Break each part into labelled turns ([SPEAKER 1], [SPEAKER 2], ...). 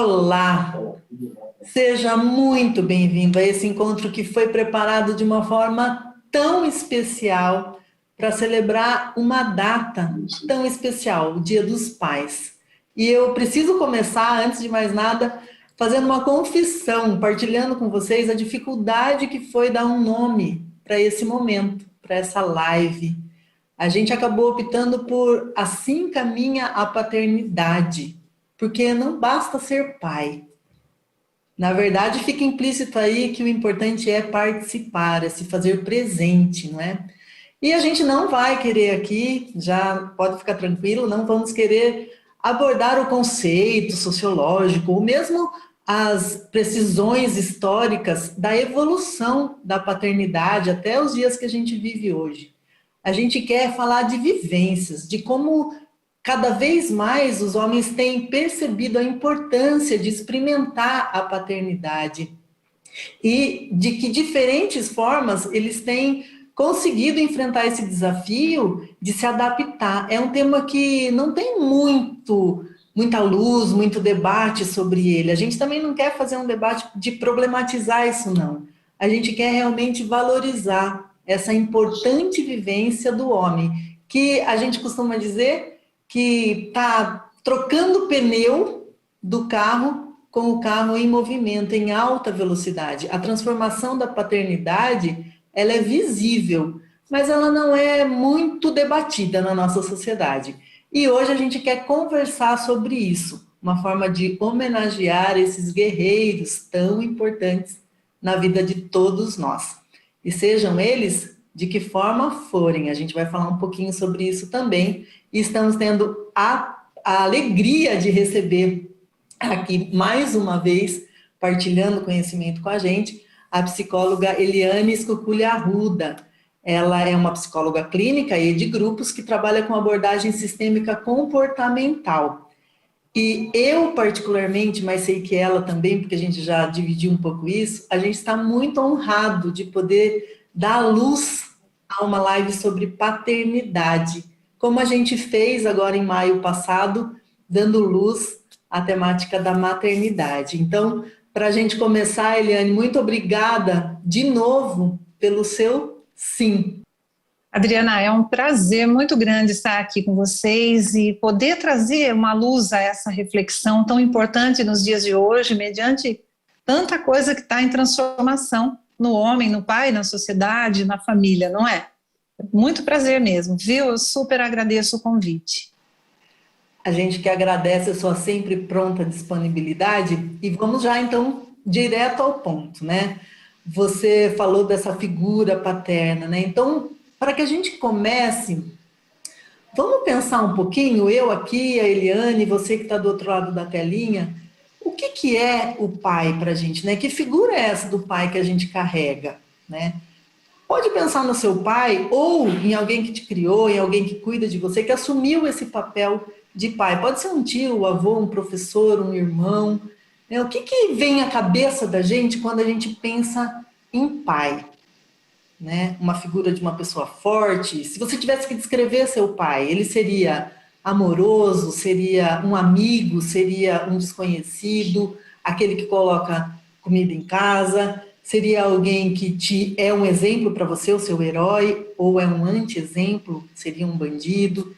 [SPEAKER 1] Olá, seja muito bem-vindo a esse encontro que foi preparado de uma forma tão especial para celebrar uma data tão especial, o Dia dos Pais. E eu preciso começar, antes de mais nada, fazendo uma confissão, partilhando com vocês a dificuldade que foi dar um nome para esse momento, para essa live. A gente acabou optando por Assim Caminha a Paternidade, porque não basta ser pai. Na verdade, fica implícito aí que o importante é participar, é se fazer presente, não é? E a gente não vai querer aqui, já pode ficar tranquilo, não vamos querer abordar o conceito sociológico, ou mesmo as precisões históricas da evolução da paternidade até os dias que a gente vive hoje. A gente quer falar de vivências, de como cada vez mais os homens têm percebido a importância de experimentar a paternidade e de que diferentes formas eles têm conseguido enfrentar esse desafio de se adaptar. É um tema que não tem muita luz, muito debate sobre ele. A gente também não quer fazer um debate de problematizar isso, não. A gente quer realmente valorizar essa importante vivência do homem, que a gente costuma dizer que está trocando o pneu do carro com o carro em movimento, em alta velocidade. A transformação da paternidade, ela é visível, mas ela não é muito debatida na nossa sociedade. E hoje a gente quer conversar sobre isso, uma forma de homenagear esses guerreiros tão importantes na vida de todos nós. E sejam eles de que forma forem, a gente vai falar um pouquinho sobre isso também, e estamos tendo a alegria de receber aqui mais uma vez, partilhando conhecimento com a gente, a psicóloga Eliane Scoculli Arruda. Ela é uma psicóloga clínica e de grupos que trabalha com abordagem sistêmica comportamental. E eu, particularmente, mas sei que ela também, porque a gente já dividiu um pouco isso, a gente está muito honrado de poder dar luz a uma live sobre paternidade, como a gente fez agora em maio passado, dando luz à temática da maternidade. Então, para a gente começar, Eliane, muito obrigada de novo pelo seu sim.
[SPEAKER 2] Adriana, é um prazer muito grande estar aqui com vocês e poder trazer uma luz a essa reflexão tão importante nos dias de hoje, mediante tanta coisa que está em transformação no homem, no pai, na sociedade, na família, não é? Muito prazer mesmo, viu? Eu super agradeço o convite.
[SPEAKER 1] A gente que agradece a sua sempre pronta disponibilidade e vamos já então direto ao ponto, né? Você falou dessa figura paterna, né? Então, para que a gente comece, vamos pensar um pouquinho, eu aqui, a Eliane, você que está do outro lado da telinha, o que é o pai para a gente, né? Que figura é essa do pai que a gente carrega, né? Pode pensar no seu pai ou em alguém que te criou, em alguém que cuida de você, que assumiu esse papel de pai. Pode ser um tio, um avô, um professor, um irmão. Né? O que vem à cabeça da gente quando a gente pensa em pai? Né? Uma figura de uma pessoa forte. Se você tivesse que descrever seu pai, ele seria amoroso, seria um amigo, seria um desconhecido, aquele que coloca comida em casa, seria alguém que é um exemplo para você, o seu herói, ou é um anti-exemplo, seria um bandido.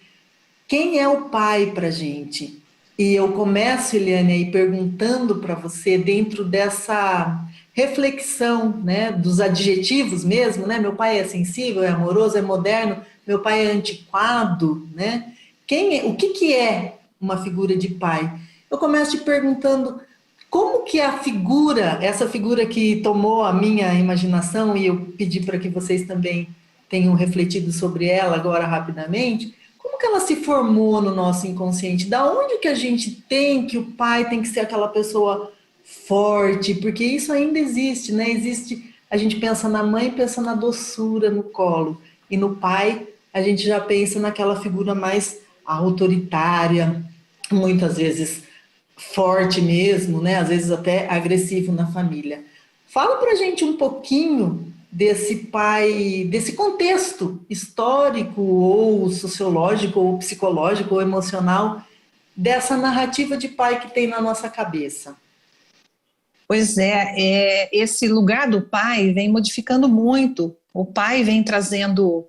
[SPEAKER 1] Quem é o pai para a gente? E eu começo, Eliane, aí perguntando para você, dentro dessa reflexão, né, dos adjetivos mesmo, né? Meu pai é sensível, é amoroso, é moderno, meu pai é antiquado, né? O que é uma figura de pai? Eu começo te perguntando como que a figura, essa figura que tomou a minha imaginação, e eu pedi para que vocês também tenham refletido sobre ela agora rapidamente, como que ela se formou no nosso inconsciente? Da onde que a gente tem que o pai tem que ser aquela pessoa forte? Porque isso ainda existe, né? Existe, a gente pensa na mãe, pensa na doçura no colo, e no pai a gente já pensa naquela figura mais autoritária, muitas vezes forte mesmo, né? Às vezes até agressivo na família. Fala pra gente um pouquinho desse pai, desse contexto histórico ou sociológico ou psicológico ou emocional dessa narrativa de pai que tem na nossa cabeça?
[SPEAKER 2] Pois esse lugar do pai vem modificando muito. O pai vem trazendo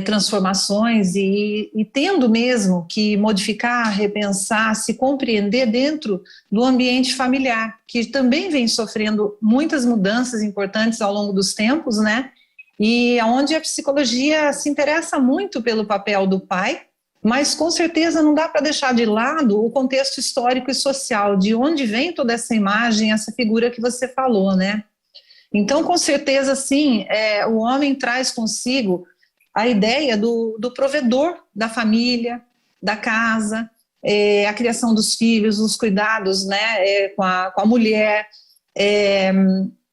[SPEAKER 2] transformações e tendo mesmo que modificar, repensar, se compreender dentro do ambiente familiar, que também vem sofrendo muitas mudanças importantes ao longo dos tempos, né? E onde a psicologia se interessa muito pelo papel do pai, mas com certeza não dá para deixar de lado o contexto histórico e social, de onde vem toda essa imagem, essa figura que você falou, né? Então, com certeza, sim, o homem traz consigo a ideia do provedor da família, da casa, a criação dos filhos, os cuidados, né, com a mulher.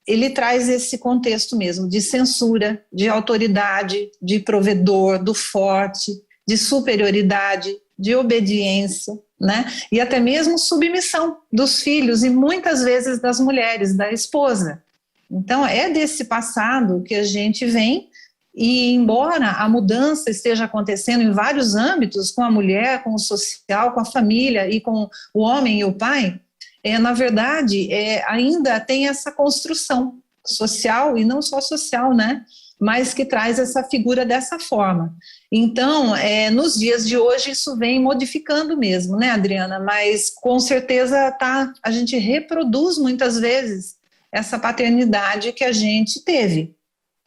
[SPEAKER 2] Ele traz esse contexto mesmo de censura, de autoridade, de provedor, do forte, de superioridade, de obediência, né? E até mesmo submissão dos filhos e muitas vezes das mulheres, da esposa. Então, é desse passado que a gente vem e, embora a mudança esteja acontecendo em vários âmbitos, com a mulher, com o social, com a família e com o homem e o pai, na verdade, ainda tem essa construção social, e não só social, né? Mas que traz essa figura dessa forma. Então, nos dias de hoje, isso vem modificando mesmo, né, Adriana? Mas, com certeza, a gente reproduz muitas vezes essa paternidade que a gente teve.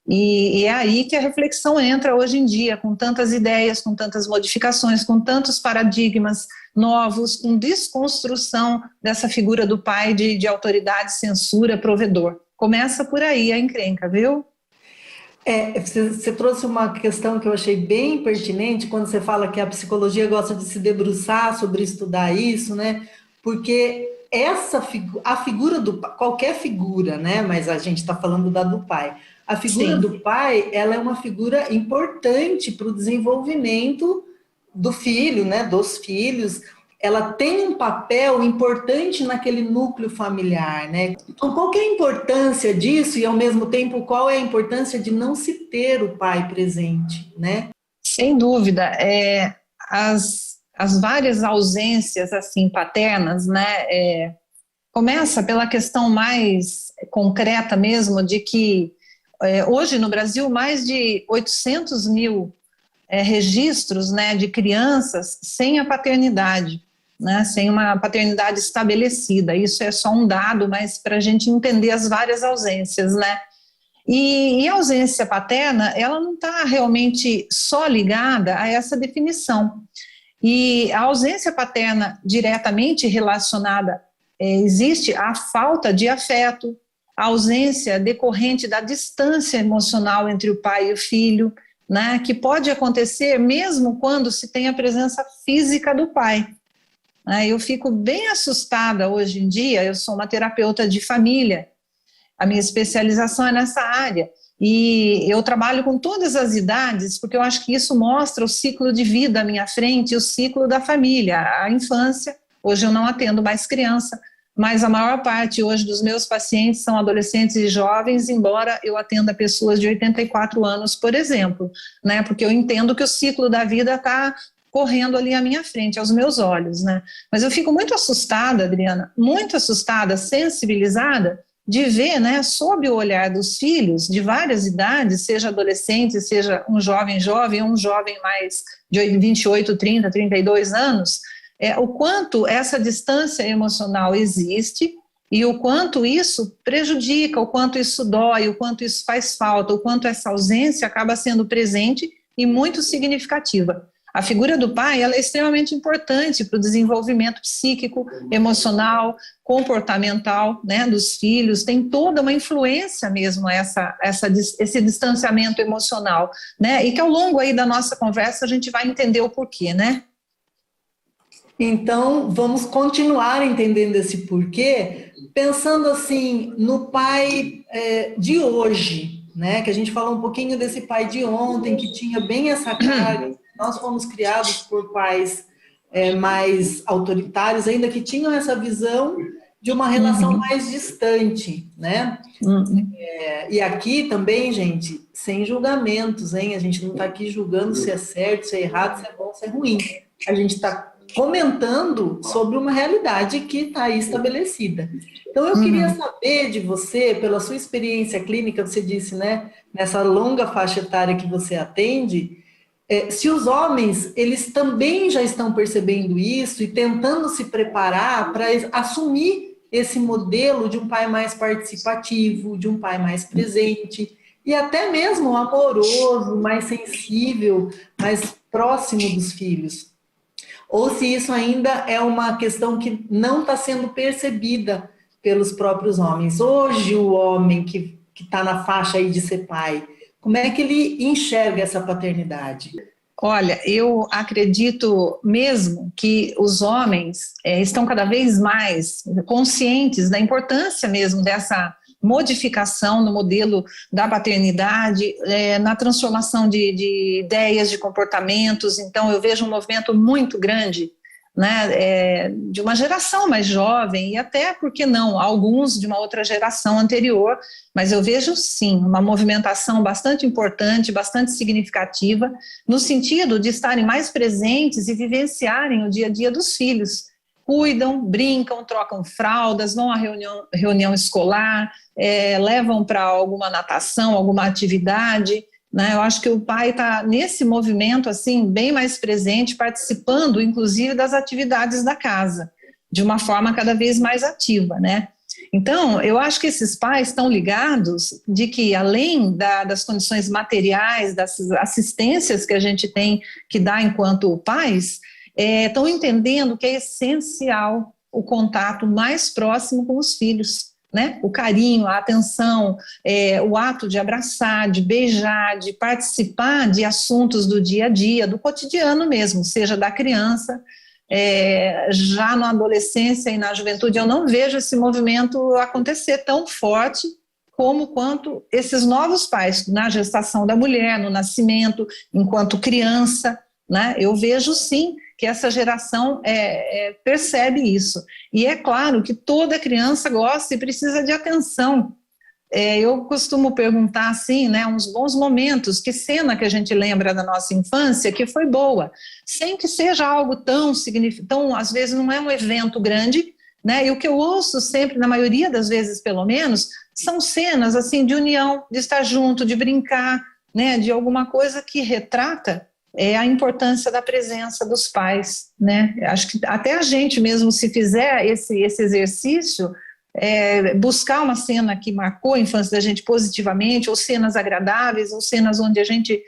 [SPEAKER 2] E é aí que a reflexão entra hoje em dia, com tantas ideias, com tantas modificações, com tantos paradigmas novos, com desconstrução dessa figura do pai de autoridade, censura, provedor. Começa por aí a encrenca, viu?
[SPEAKER 1] Você trouxe uma questão que eu achei bem pertinente quando você fala que a psicologia gosta de se debruçar sobre estudar isso, né? Porque a figura do qualquer figura, né? Mas a gente está falando da do pai. A figura
[SPEAKER 2] Sim.
[SPEAKER 1] do pai, ela é uma figura importante para o desenvolvimento do filho, né? Dos filhos. Ela tem um papel importante naquele núcleo familiar, né? Então, qual que é a importância disso e, ao mesmo tempo, qual é a importância de não se ter o pai presente, né?
[SPEAKER 2] Sem dúvida. As várias ausências, assim, paternas, né? Começa pela questão mais concreta mesmo de que, hoje no Brasil, mais de 800 mil registros, né, de crianças sem a paternidade, né, sem uma paternidade estabelecida. Isso é só um dado, mas para a gente entender as várias ausências, né? E a ausência paterna, ela não está realmente só ligada a essa definição. E a ausência paterna diretamente relacionada, existe a falta de afeto, a ausência decorrente da distância emocional entre o pai e o filho, né, que pode acontecer mesmo quando se tem a presença física do pai. Eu fico bem assustada hoje em dia, eu sou uma terapeuta de família, a minha especialização é nessa área, e eu trabalho com todas as idades, porque eu acho que isso mostra o ciclo de vida à minha frente, o ciclo da família, a infância. Hoje eu não atendo mais criança, mas a maior parte hoje dos meus pacientes são adolescentes e jovens, embora eu atenda pessoas de 84 anos, por exemplo, né? Porque eu entendo que o ciclo da vida está correndo ali à minha frente, aos meus olhos, né? Mas eu fico muito assustada, Adriana, muito assustada, sensibilizada, de ver, né, sob o olhar dos filhos de várias idades, seja adolescente, seja um jovem, um jovem mais de 28, 30, 32 anos, o quanto essa distância emocional existe e o quanto isso prejudica, o quanto isso dói, o quanto isso faz falta, o quanto essa ausência acaba sendo presente e muito significativa. A figura do pai, ela é extremamente importante para o desenvolvimento psíquico, emocional, comportamental, né, dos filhos. Tem toda uma influência mesmo esse distanciamento emocional, né, e que ao longo aí da nossa conversa a gente vai entender o porquê, né?
[SPEAKER 1] Então, vamos continuar entendendo esse porquê, pensando assim no pai de hoje, né? Que a gente falou um pouquinho desse pai de ontem, que tinha bem essa carga. Nós fomos criados por pais mais autoritários, ainda que tinham essa visão de uma relação mais distante, né? E aqui também, gente, sem julgamentos, hein? A gente não está aqui julgando se é certo, se é errado, se é bom, se é ruim. A gente está comentando sobre uma realidade que está aí estabelecida. Então, eu queria saber de você, pela sua experiência clínica, você disse, né, nessa longa faixa etária que você atende, se os homens, eles também já estão percebendo isso e tentando se preparar para assumir esse modelo de um pai mais participativo, de um pai mais presente, e até mesmo amoroso, mais sensível, mais próximo dos filhos. Ou se isso ainda é uma questão que não está sendo percebida pelos próprios homens. Hoje, o homem que está na faixa aí de ser pai, como é que ele enxerga essa paternidade?
[SPEAKER 2] Olha, eu acredito mesmo que os homens estão cada vez mais conscientes da importância mesmo dessa modificação no modelo da paternidade, na transformação de ideias, de comportamentos. Então, eu vejo um movimento muito grande, né, de uma geração mais jovem e até, por que não, alguns de uma outra geração anterior, mas eu vejo sim uma movimentação bastante importante, bastante significativa, no sentido de estarem mais presentes e vivenciarem o dia a dia dos filhos. Cuidam, brincam, trocam fraldas, vão à reunião escolar, levam para alguma natação, alguma atividade, né? Eu acho que o pai está nesse movimento assim bem mais presente, participando inclusive das atividades da casa, de uma forma cada vez mais ativa, né? Então, eu acho que esses pais estão ligados de que, além das condições materiais, das assistências que a gente tem que dar enquanto pais, estão entendendo que é essencial o contato mais próximo com os filhos, né? O carinho, a atenção, o ato de abraçar, de beijar, de participar de assuntos do dia a dia, do cotidiano mesmo, seja da criança. Já na adolescência e na juventude, eu não vejo esse movimento acontecer tão forte quanto esses novos pais, na gestação da mulher, no nascimento, enquanto criança, né? Eu vejo sim que essa geração percebe isso. E é claro que toda criança gosta e precisa de atenção. Eu costumo perguntar assim, né, uns bons momentos, que cena que a gente lembra da nossa infância que foi boa, sem que seja algo tão significativo, às vezes não é um evento grande, né, e o que eu ouço sempre, na maioria das vezes pelo menos, são cenas assim de união, de estar junto, de brincar, né, de alguma coisa que retrata a importância da presença dos pais, né? Acho que até a gente mesmo, se fizer esse exercício, buscar uma cena que marcou a infância da gente positivamente, ou cenas agradáveis, ou cenas onde a gente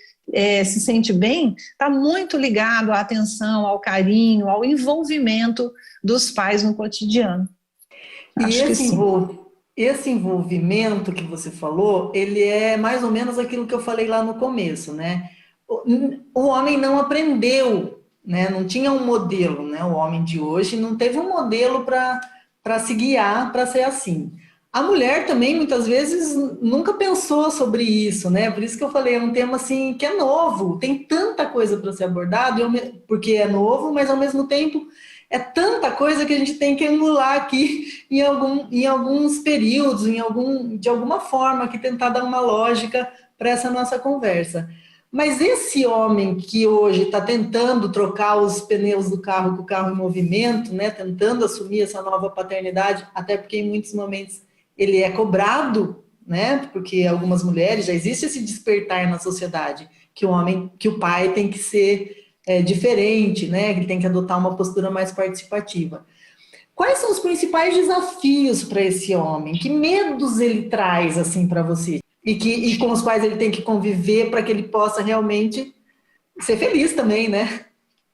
[SPEAKER 2] se sente bem, está muito ligado à atenção, ao carinho, ao envolvimento dos pais no cotidiano.
[SPEAKER 1] Acho que sim. Esse envolvimento que você falou, ele é mais ou menos aquilo que eu falei lá no começo, né? O homem não aprendeu, né? Não tinha um modelo, né? O homem de hoje não teve um modelo para se guiar, para ser assim. A mulher também, muitas vezes, nunca pensou sobre isso, né? Por isso que eu falei, é um tema assim que é novo, tem tanta coisa para ser abordado, porque é novo, mas ao mesmo tempo é tanta coisa que a gente tem que emular aqui em alguns períodos, de alguma forma, que tentar dar uma lógica para essa nossa conversa. Mas esse homem que hoje está tentando trocar os pneus do carro com o carro em movimento, né, tentando assumir essa nova paternidade, até porque em muitos momentos ele é cobrado, né, porque algumas mulheres, já existe esse despertar na sociedade, que o pai tem que ser diferente, né, que ele tem que adotar uma postura mais participativa. Quais são os principais desafios para esse homem? Que medos ele traz assim para você? E com os quais ele tem que conviver para que ele possa realmente ser feliz também, né?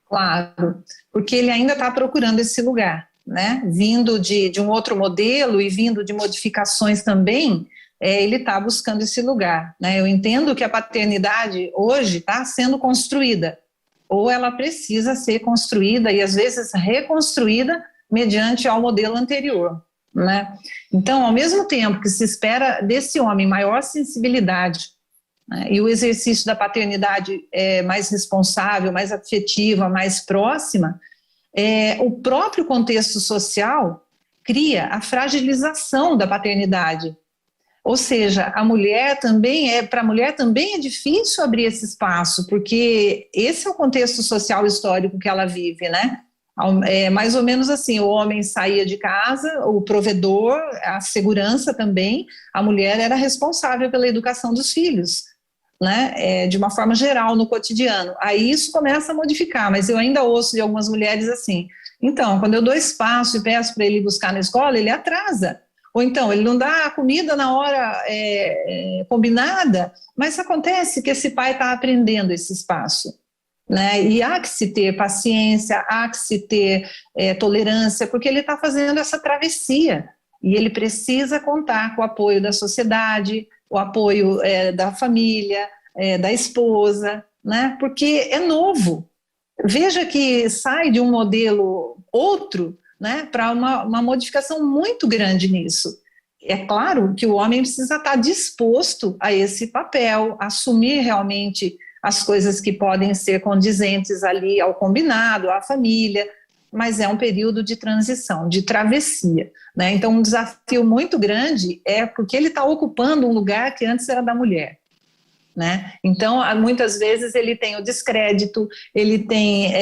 [SPEAKER 2] Claro, porque ele ainda está procurando esse lugar, né? Vindo de um outro modelo e vindo de modificações também, ele está buscando esse lugar, né? Eu entendo que a paternidade hoje está sendo construída, ou ela precisa ser construída e às vezes reconstruída mediante ao modelo anterior, né? Então, ao mesmo tempo que se espera desse homem maior sensibilidade, né, e o exercício da paternidade mais responsável, mais afetiva, mais próxima, o próprio contexto social cria a fragilização da paternidade. Ou seja, para a mulher também é difícil abrir esse espaço, porque esse é o contexto social histórico que ela vive, né? É mais ou menos assim, o homem saía de casa, o provedor, a segurança também, a mulher era responsável pela educação dos filhos, né, de uma forma geral no cotidiano. Aí isso começa a modificar, mas eu ainda ouço de algumas mulheres assim, então, quando eu dou espaço e peço para ele ir buscar na escola, ele atrasa. Ou então, ele não dá a comida na hora combinada, mas acontece que esse pai está aprendendo esse espaço, né? E há que se ter paciência, há que se ter tolerância, porque ele está fazendo essa travessia e ele precisa contar com o apoio da sociedade, o apoio da família, da esposa, né? Porque é novo. Veja que sai de um modelo outro, né, para uma modificação muito grande nisso. É claro que o homem precisa estar disposto a esse papel, assumir realmente as coisas que podem ser condizentes ali ao combinado, à família, mas é um período de transição, de travessia, né? Então, um desafio muito grande é porque ele está ocupando um lugar que antes era da mulher, né? Então, muitas vezes ele tem o descrédito, ele tem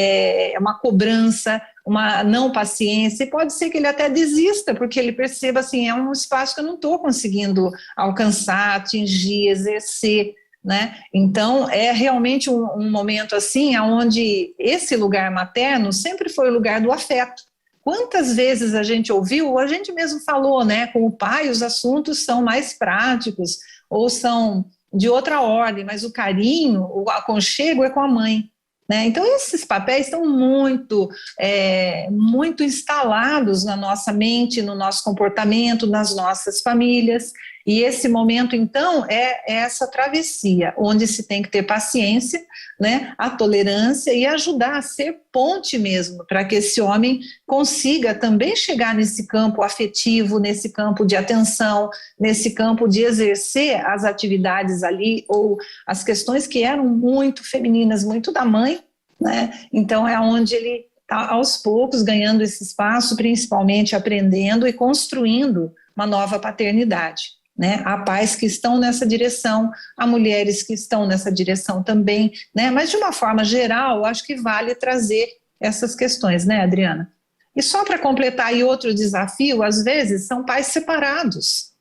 [SPEAKER 2] uma cobrança, uma não paciência, e pode ser que ele até desista, porque ele perceba assim, é um espaço que eu não estou conseguindo alcançar, atingir, exercer, né? Então, é realmente um momento assim, onde esse lugar materno sempre foi o lugar do afeto. Quantas vezes a gente ouviu, a gente mesmo falou, né? Com o pai, os assuntos são mais práticos, ou são de outra ordem, mas o carinho, o aconchego é com a mãe, né? Então, esses papéis estão muito instalados na nossa mente, no nosso comportamento, nas nossas famílias, e esse momento, então, é essa travessia, onde se tem que ter paciência, né, a tolerância e ajudar a ser ponte mesmo, para que esse homem consiga também chegar nesse campo afetivo, nesse campo de atenção, nesse campo de exercer as atividades ali, ou as questões que eram muito femininas, muito da mãe, né? Então é onde ele está aos poucos ganhando esse espaço, principalmente aprendendo e construindo uma nova paternidade, né? Há pais que estão nessa direção, há mulheres que estão nessa direção também, né? Mas de uma forma geral, acho que vale trazer essas questões, né, Adriana? E só para completar aí outro desafio, às vezes são pais separados.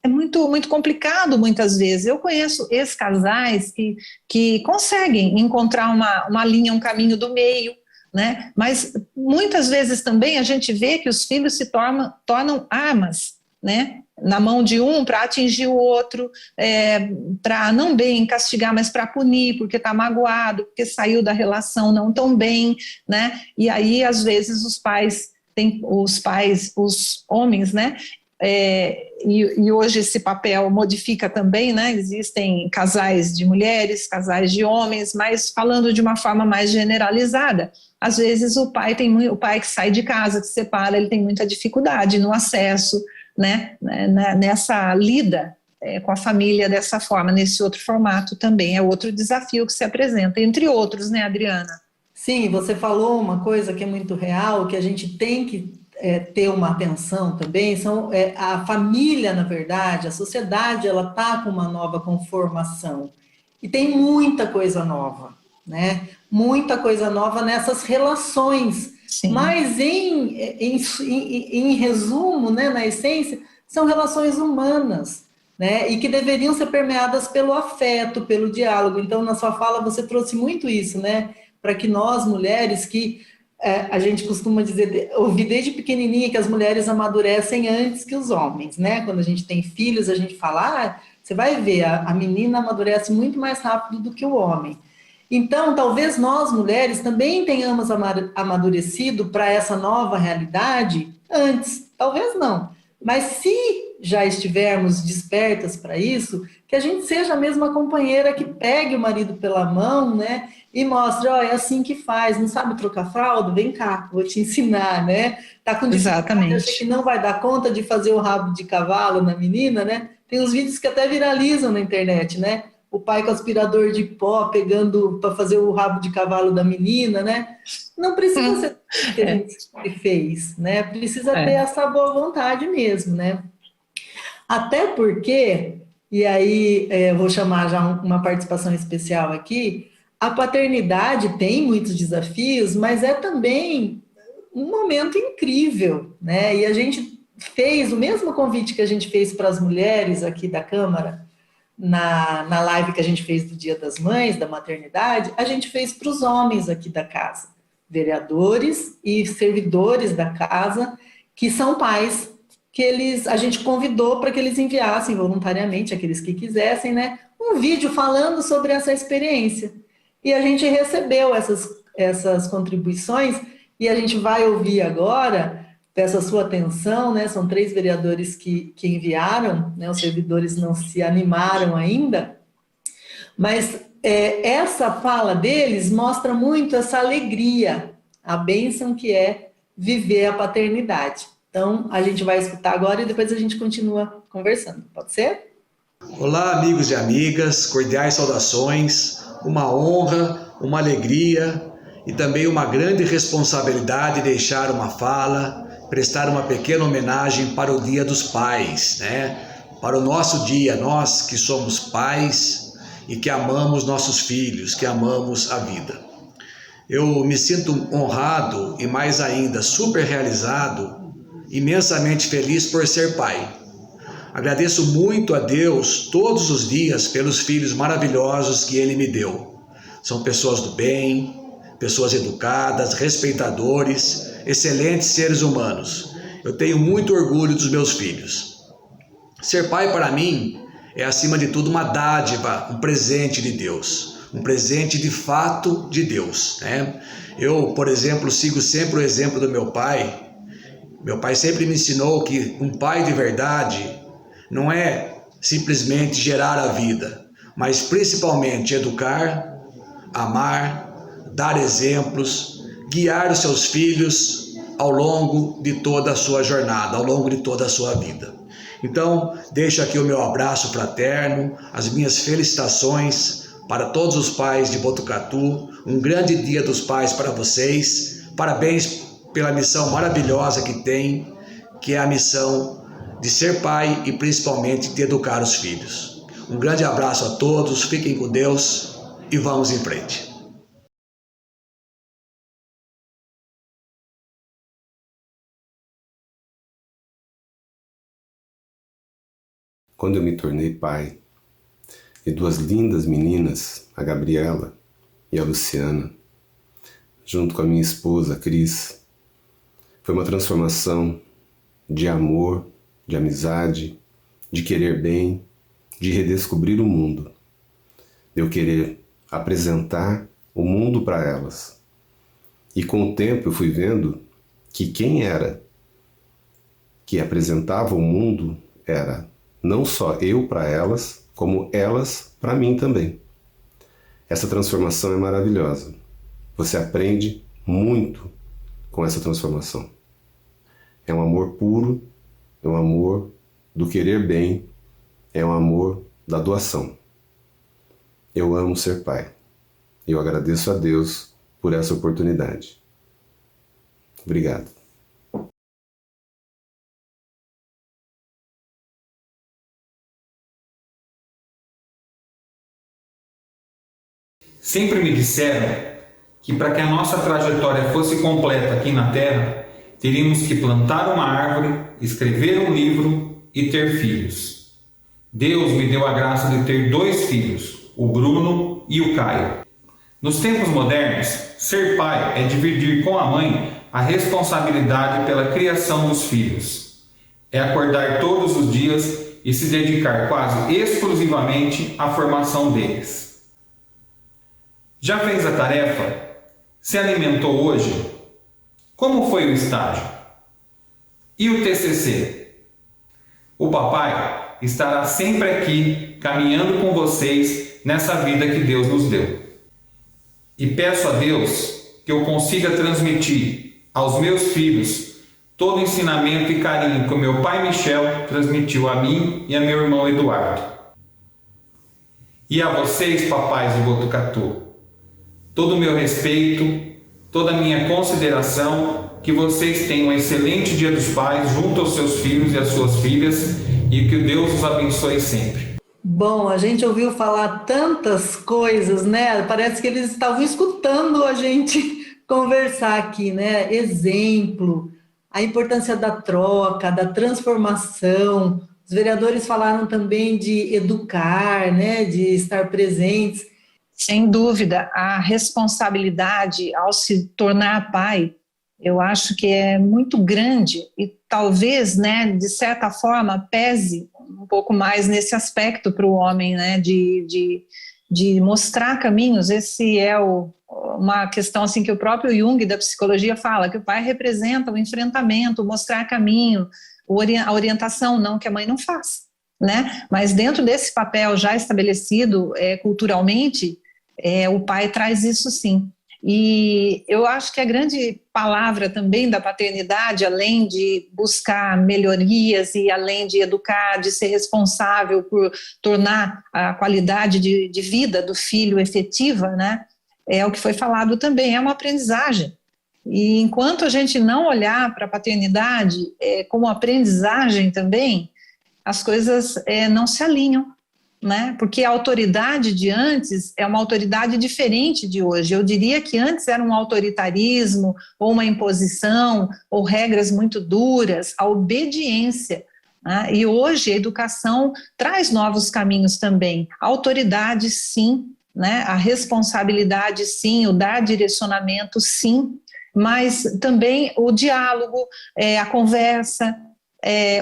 [SPEAKER 2] É muito, muito complicado muitas vezes. Eu conheço ex-casais que conseguem encontrar uma linha, um caminho do meio, né? Mas muitas vezes também a gente vê que os filhos se tornam armas, né, na mão de um para atingir o outro, para não bem castigar, mas para punir, porque está magoado, porque saiu da relação não tão bem, né? E aí, às vezes, os homens, né? E hoje esse papel modifica também, né? Existem casais de mulheres, casais de homens, mas falando de uma forma mais generalizada, às vezes o pai que sai de casa, que se separa, ele tem muita dificuldade no acesso, né? Nessa lida com a família dessa forma, nesse outro formato também, é outro desafio que se apresenta, entre outros, né, Adriana?
[SPEAKER 1] Sim, você falou uma coisa que é muito real, que a gente tem que ter uma atenção também, a família, na verdade, a sociedade, ela está com uma nova conformação, e tem muita coisa nova, né? Muita coisa nova nessas relações. Sim. Mas em resumo, né, na essência, são relações humanas, né, e que deveriam ser permeadas pelo afeto, pelo diálogo. Então, na sua fala, você trouxe muito isso, né, para que nós, mulheres, a gente costuma ouvir desde pequenininha que as mulheres amadurecem antes que os homens, né? Quando a gente tem filhos, a gente fala, você vai ver, a menina amadurece muito mais rápido do que o homem. Então, talvez nós, mulheres, também tenhamos amadurecido para essa nova realidade antes, talvez não. Mas se já estivermos despertas para isso, que a gente seja a mesma companheira que pegue o marido pela mão, né? E mostre, é assim que faz, não sabe trocar fralda? Vem cá, vou te ensinar, né? Tá com dificuldade, acha que não vai dar conta de fazer o rabo de cavalo na menina, né? Tem uns vídeos que até viralizam na internet, né? O pai com aspirador de pó pegando para fazer o rabo de cavalo da menina, né? Não precisa ser o que a gente fez, né? Precisa ter essa boa vontade mesmo, né? Até porque, e aí vou chamar já uma participação especial aqui, a paternidade tem muitos desafios, mas é também um momento incrível, né? E a gente fez o mesmo convite que a gente fez para as mulheres aqui da Câmara, na live que a gente fez do Dia das Mães, da maternidade, a gente fez para os homens aqui da casa, vereadores e servidores da casa, que são pais, que a gente convidou para que eles enviassem voluntariamente, aqueles que quisessem, né, um vídeo falando sobre essa experiência. E a gente recebeu essas contribuições, e a gente vai ouvir agora. Peço a sua atenção, né? São 3 vereadores que enviaram, né? Os servidores não se animaram ainda, mas essa fala deles mostra muito essa alegria, a bênção que é viver a paternidade. Então, a gente vai escutar agora e depois a gente continua conversando, pode ser?
[SPEAKER 3] Olá, amigos e amigas, cordiais saudações, uma honra, uma alegria e também uma grande responsabilidade deixar uma fala, prestar uma pequena homenagem para o Dia dos Pais, né? Para o nosso dia, nós que somos pais e que amamos nossos filhos, que amamos a vida. Eu me sinto honrado e mais ainda super realizado, imensamente feliz por ser pai. Agradeço muito a Deus todos os dias pelos filhos maravilhosos que Ele me deu. São pessoas do bem, pessoas educadas, respeitadores, excelentes seres humanos. Eu tenho muito orgulho dos meus filhos. Ser pai para mim é acima de tudo uma dádiva, um presente de Deus, um presente de fato de Deus, né? Eu, por exemplo, sigo sempre o exemplo do meu pai. Meu pai sempre me ensinou que um pai de verdade não é simplesmente gerar a vida, mas principalmente educar, amar, dar exemplos, guiar os seus filhos ao longo de toda a sua jornada, ao longo de toda a sua vida. Então, deixo aqui o meu abraço fraterno, as minhas felicitações para todos os pais de Botucatu, um grande Dia dos Pais para vocês, parabéns pela missão maravilhosa que tem, que é a missão de ser pai e principalmente de educar os filhos. Um grande abraço a todos, fiquem com Deus e vamos em frente.
[SPEAKER 4] Quando eu me tornei pai de 2 lindas meninas, a Gabriela e a Luciana, junto com a minha esposa, a Cris, foi uma transformação de amor, de amizade, de querer bem, de redescobrir o mundo, de eu querer apresentar o mundo para elas. E com o tempo eu fui vendo que quem era que apresentava o mundo era não só eu para elas, como elas para mim também. Essa transformação é maravilhosa. Você aprende muito com essa transformação. É um amor puro, é um amor do querer bem, é um amor da doação. Eu amo ser pai. E eu agradeço a Deus por essa oportunidade. Obrigado.
[SPEAKER 5] Sempre me disseram que para que a nossa trajetória fosse completa aqui na Terra, teríamos que plantar uma árvore, escrever um livro e ter filhos. Deus me deu a graça de ter 2 filhos, o Bruno e o Caio. Nos tempos modernos, ser pai é dividir com a mãe a responsabilidade pela criação dos filhos. É acordar todos os dias e se dedicar quase exclusivamente à formação deles. Já fez a tarefa? Se alimentou hoje? Como foi o estágio? E o TCC? O papai estará sempre aqui, caminhando com vocês nessa vida que Deus nos deu. E peço a Deus que eu consiga transmitir aos meus filhos todo o ensinamento e carinho que o meu pai Michel transmitiu a mim e a meu irmão Eduardo. E a vocês, papais de Botucatu, todo o meu respeito, toda a minha consideração, que vocês tenham um excelente Dia dos Pais junto aos seus filhos e às suas filhas e que Deus os abençoe sempre.
[SPEAKER 1] Bom, a gente ouviu falar tantas coisas, né? Parece que eles estavam escutando a gente conversar aqui, né? Exemplo, a importância da troca, da transformação. Os vereadores falaram também de educar, né? De estar presentes.
[SPEAKER 2] Sem dúvida, a responsabilidade ao se tornar pai, eu acho que é muito grande e talvez, né, de certa forma, pese um pouco mais nesse aspecto para o homem, né, de mostrar caminhos. Esse é uma questão assim que o próprio Jung da psicologia fala, que o pai representa o enfrentamento, mostrar caminho, a orientação, não que a mãe não faz, né, mas dentro desse papel já estabelecido culturalmente, o pai traz isso sim. E eu acho que a grande palavra também da paternidade, além de buscar melhorias e além de educar, de ser responsável por tornar a qualidade de vida do filho efetiva, né, é o que foi falado também, é uma aprendizagem. E enquanto a gente não olhar para a paternidade como aprendizagem também, as coisas não se alinham, né? Porque a autoridade de antes é uma autoridade diferente de hoje. Eu diria que antes era um autoritarismo, ou uma imposição, ou regras muito duras, a obediência, né? E hoje a educação traz novos caminhos também. A autoridade, sim, né? A responsabilidade, sim, o dar direcionamento, sim, mas também o diálogo, a conversa,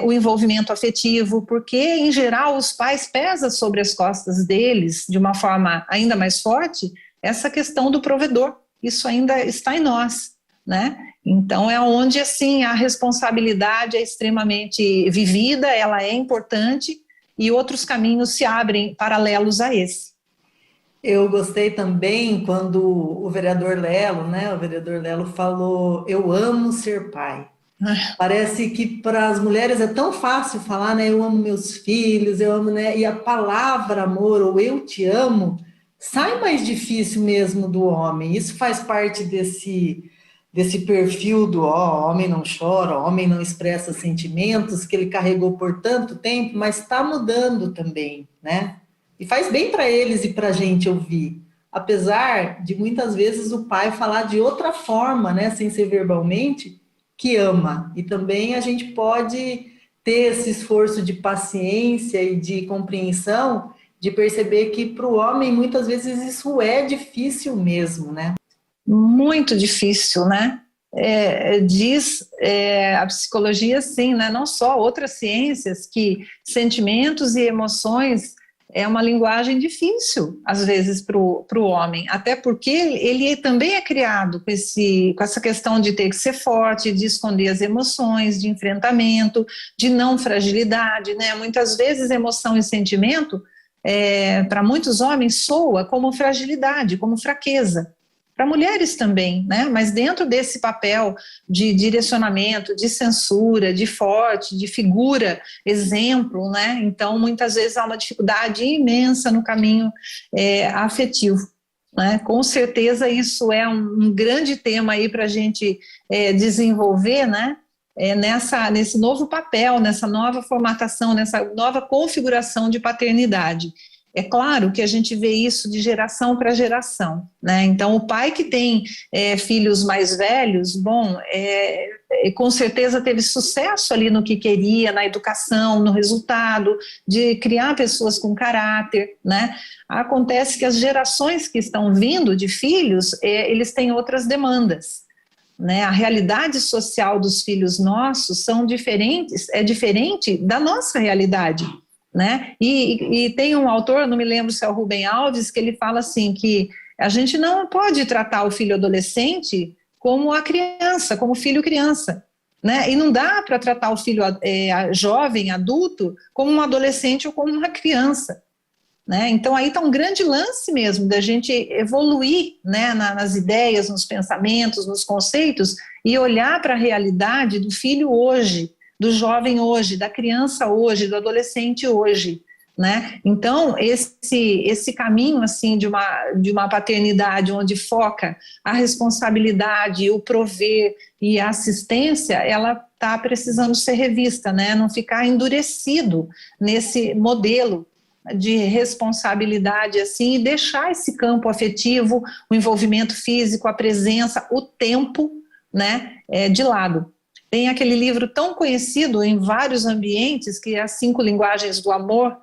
[SPEAKER 2] o envolvimento afetivo, porque, em geral, os pais pesam sobre as costas deles, de uma forma ainda mais forte, essa questão do provedor. Isso ainda está em nós, né? Então, é onde, assim, a responsabilidade é extremamente vivida, ela é importante, e outros caminhos se abrem paralelos a esse.
[SPEAKER 1] Eu gostei também quando o vereador Lelo, né? O vereador Lelo falou: eu amo ser pai. Parece que para as mulheres é tão fácil falar, né? Eu amo meus filhos, eu amo, né? E a palavra amor ou eu te amo sai mais difícil mesmo do homem. Isso faz parte desse perfil do homem não chora, homem não expressa sentimentos que ele carregou por tanto tempo, mas está mudando também, né? E faz bem para eles e para a gente ouvir. Apesar de muitas vezes o pai falar de outra forma, né? Sem ser verbalmente, que ama, e também a gente pode ter esse esforço de paciência e de compreensão, de perceber que para o homem muitas vezes isso é difícil mesmo, né?
[SPEAKER 2] Muito difícil, né? Diz a psicologia, sim, né? Não só outras ciências, que sentimentos e emoções é uma linguagem difícil, às vezes, para o homem, até porque ele também é criado com essa questão de ter que ser forte, de esconder as emoções, de enfrentamento, de não fragilidade, né? Muitas vezes emoção e sentimento, para muitos homens, soa como fragilidade, como fraqueza. Para mulheres também, né? Mas dentro desse papel de direcionamento, de censura, de forte, de figura, exemplo, né? Então, muitas vezes há uma dificuldade imensa no caminho afetivo, né? Com certeza isso é um grande tema aí para a gente desenvolver, né? Nesse novo papel, nessa nova formatação, nessa nova configuração de paternidade. É claro que a gente vê isso de geração para geração, né? Então, o pai que tem filhos mais velhos, bom, com certeza teve sucesso ali no que queria, na educação, no resultado, de criar pessoas com caráter, né? Acontece que as gerações que estão vindo de filhos, eles têm outras demandas, né? A realidade social dos filhos nossos é diferente da nossa realidade, né? E tem um autor, não me lembro se é o Rubem Alves, que ele fala assim, que a gente não pode tratar o filho adolescente como a criança, como filho criança, né? E não dá para tratar o filho jovem, adulto, como um adolescente ou como uma criança, né? Então aí está um grande lance mesmo da gente evoluir, né, nas ideias, nos pensamentos, nos conceitos e olhar para a realidade do filho hoje, do jovem hoje, da criança hoje, do adolescente hoje, né? Então, esse caminho, assim, de uma paternidade onde foca a responsabilidade, o prover e a assistência, ela está precisando ser revista, né? Não ficar endurecido nesse modelo, de responsabilidade assim e deixar esse campo afetivo, o envolvimento físico, a presença, o tempo, né, de lado. Tem aquele livro tão conhecido em vários ambientes, que é As 5 Linguagens do Amor.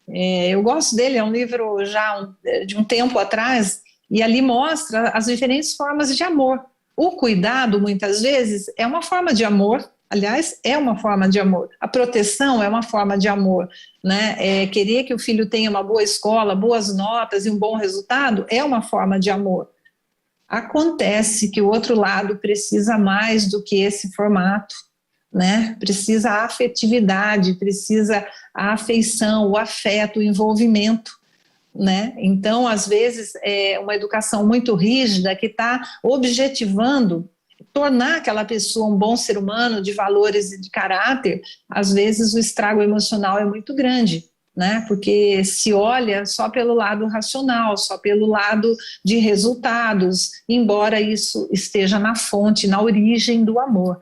[SPEAKER 2] Eu gosto dele, é um livro já de um tempo atrás, e ali mostra as diferentes formas de amor. O cuidado, muitas vezes, é uma forma de amor, aliás, é uma forma de amor. A proteção é uma forma de amor, né? Querer que o filho tenha uma boa escola, boas notas e um bom resultado é uma forma de amor. Acontece que o outro lado precisa mais do que esse formato, né? Precisa a afetividade, precisa a afeição, o afeto, o envolvimento, né? Então, às vezes, é uma educação muito rígida que está objetivando tornar aquela pessoa um bom ser humano, de valores e de caráter. Às vezes o estrago emocional é muito grande, né? Porque se olha só pelo lado racional, só pelo lado de resultados, embora isso esteja na fonte, na origem do amor,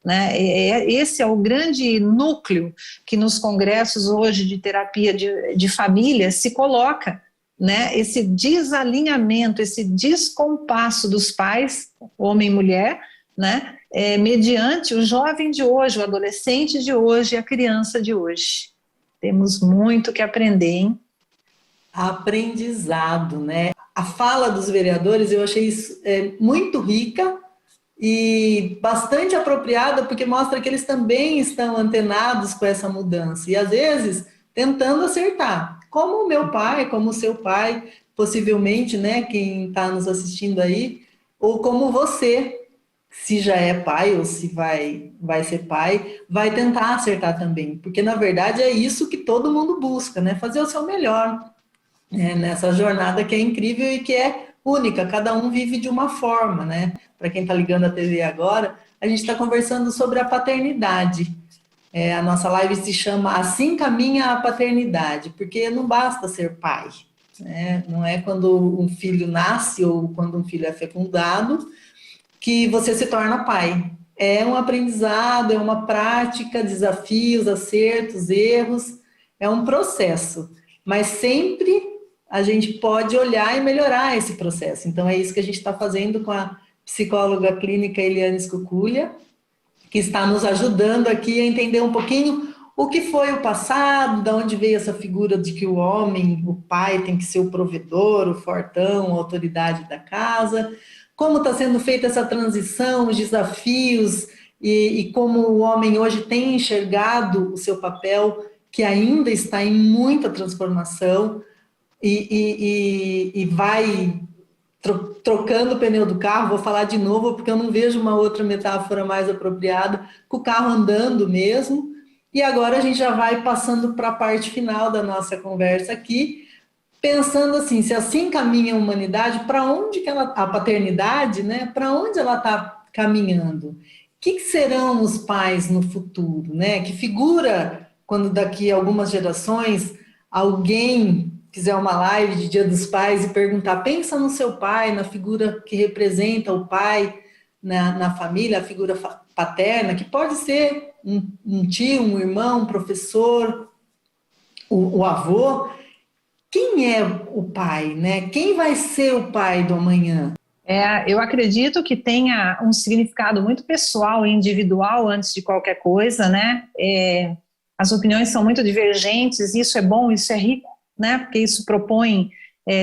[SPEAKER 2] né? Esse é o grande núcleo que nos congressos hoje de terapia de família se coloca, né? Esse desalinhamento, esse descompasso dos pais, homem e mulher, né? Mediante o jovem de hoje, o adolescente de hoje e a criança de hoje. Temos muito que aprender, hein?
[SPEAKER 1] Aprendizado, né? A fala dos vereadores eu achei isso, muito rica e bastante apropriada, porque mostra que eles também estão antenados com essa mudança e às vezes tentando acertar, como o meu pai, como o seu pai, possivelmente, né, quem está nos assistindo aí, ou como você, se já é pai ou se vai ser pai, vai tentar acertar também, porque na verdade é isso que todo mundo busca, né, fazer o seu melhor, nessa jornada que é incrível e que é única, cada um vive de uma forma, né? Para quem está ligando a TV agora, a gente está conversando sobre a paternidade. A nossa live se chama Assim Caminha a Paternidade, porque não basta ser pai, né? Não é quando um filho nasce ou quando um filho é fecundado que você se torna pai. É um aprendizado, é uma prática, desafios, acertos, erros, é um processo, mas sempre a gente pode olhar e melhorar esse processo. Então, é isso que a gente está fazendo com a psicóloga clínica Eliane Scuculha, que está nos ajudando aqui a entender um pouquinho o que foi o passado, de onde veio essa figura de que o homem, o pai, tem que ser o provedor, o fortão, a autoridade da casa, como está sendo feita essa transição, os desafios, e como o homem hoje tem enxergado o seu papel, que ainda está em muita transformação, e vai trocando o pneu do carro. Vou falar de novo porque eu não vejo uma outra metáfora mais apropriada, com o carro andando mesmo. E agora a gente já vai passando para a parte final da nossa conversa aqui, pensando assim, se assim caminha a humanidade, para onde que a paternidade, né? Para onde ela está caminhando? O que serão os pais no futuro, né? Que figura, quando daqui a algumas gerações alguém fizer uma live de Dia dos Pais e perguntar, pensa no seu pai, na figura que representa o pai na família, a figura paterna, que pode ser um tio, um irmão, um professor, o avô. Quem é o pai, né? Quem vai ser o pai do amanhã?
[SPEAKER 2] Eu acredito que tenha um significado muito pessoal e individual antes de qualquer coisa, né? As opiniões são muito divergentes, isso é bom, isso é rico, né? Porque isso propõe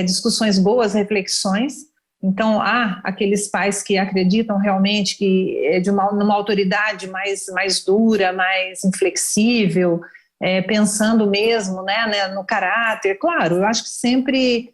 [SPEAKER 2] discussões boas, reflexões. Então, há aqueles pais que acreditam realmente que numa autoridade mais dura, mais inflexível, pensando mesmo, né, no caráter. Claro, eu acho que sempre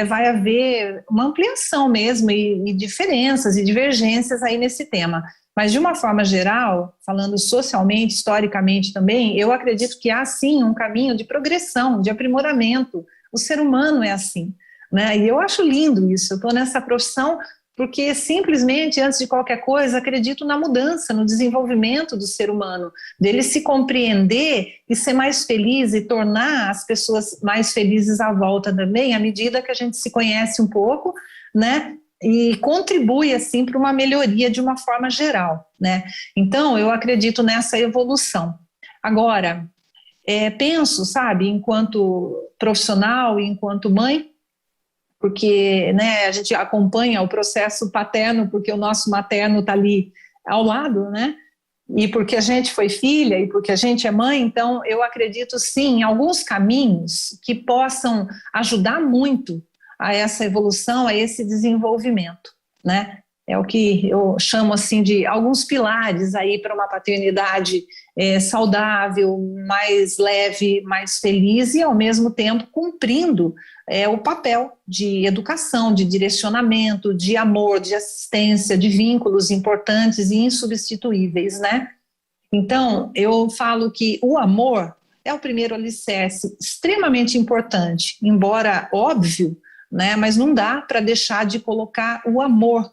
[SPEAKER 2] vai haver uma ampliação mesmo e diferenças e divergências aí nesse tema. Mas, de uma forma geral, falando socialmente, historicamente também, eu acredito que há, sim, um caminho de progressão, de aprimoramento. O ser humano é assim, né? E eu acho lindo isso. Eu estou nessa profissão porque, simplesmente, antes de qualquer coisa, acredito na mudança, no desenvolvimento do ser humano, dele se compreender e ser mais feliz e tornar as pessoas mais felizes à volta também, à medida que a gente se conhece um pouco, né? E contribui, assim, para uma melhoria de uma forma geral, né? Então, eu acredito nessa evolução. Agora, penso, sabe, enquanto profissional e enquanto mãe, porque, né, a gente acompanha o processo paterno, porque o nosso materno está ali ao lado, né, e porque a gente foi filha e porque a gente é mãe, então eu acredito sim em alguns caminhos que possam ajudar muito a essa evolução, a esse desenvolvimento, né? É o que eu chamo assim de alguns pilares aí para uma paternidade saudável, mais leve, mais feliz e ao mesmo tempo cumprindo o papel de educação, de direcionamento, de amor, de assistência, de vínculos importantes e insubstituíveis, né? Então, eu falo que o amor é o primeiro alicerce extremamente importante, embora óbvio, né? Mas não dá para deixar de colocar o amor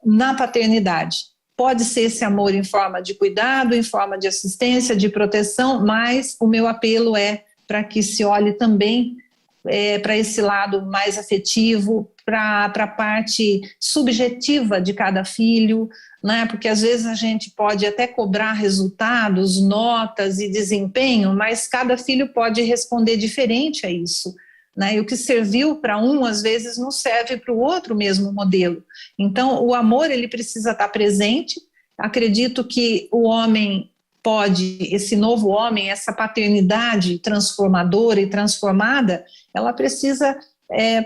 [SPEAKER 2] na paternidade. Pode ser esse amor em forma de cuidado, em forma de assistência, de proteção, mas o meu apelo é para que se olhe também para esse lado mais afetivo, para a parte subjetiva de cada filho, né? Porque às vezes a gente pode até cobrar resultados, notas e desempenho, mas cada filho pode responder diferente a isso, né? E o que serviu para um, às vezes, não serve para o outro mesmo modelo. Então, o amor, ele precisa estar presente. Acredito que o homem pode, esse novo homem, essa paternidade transformadora e transformada, ela precisa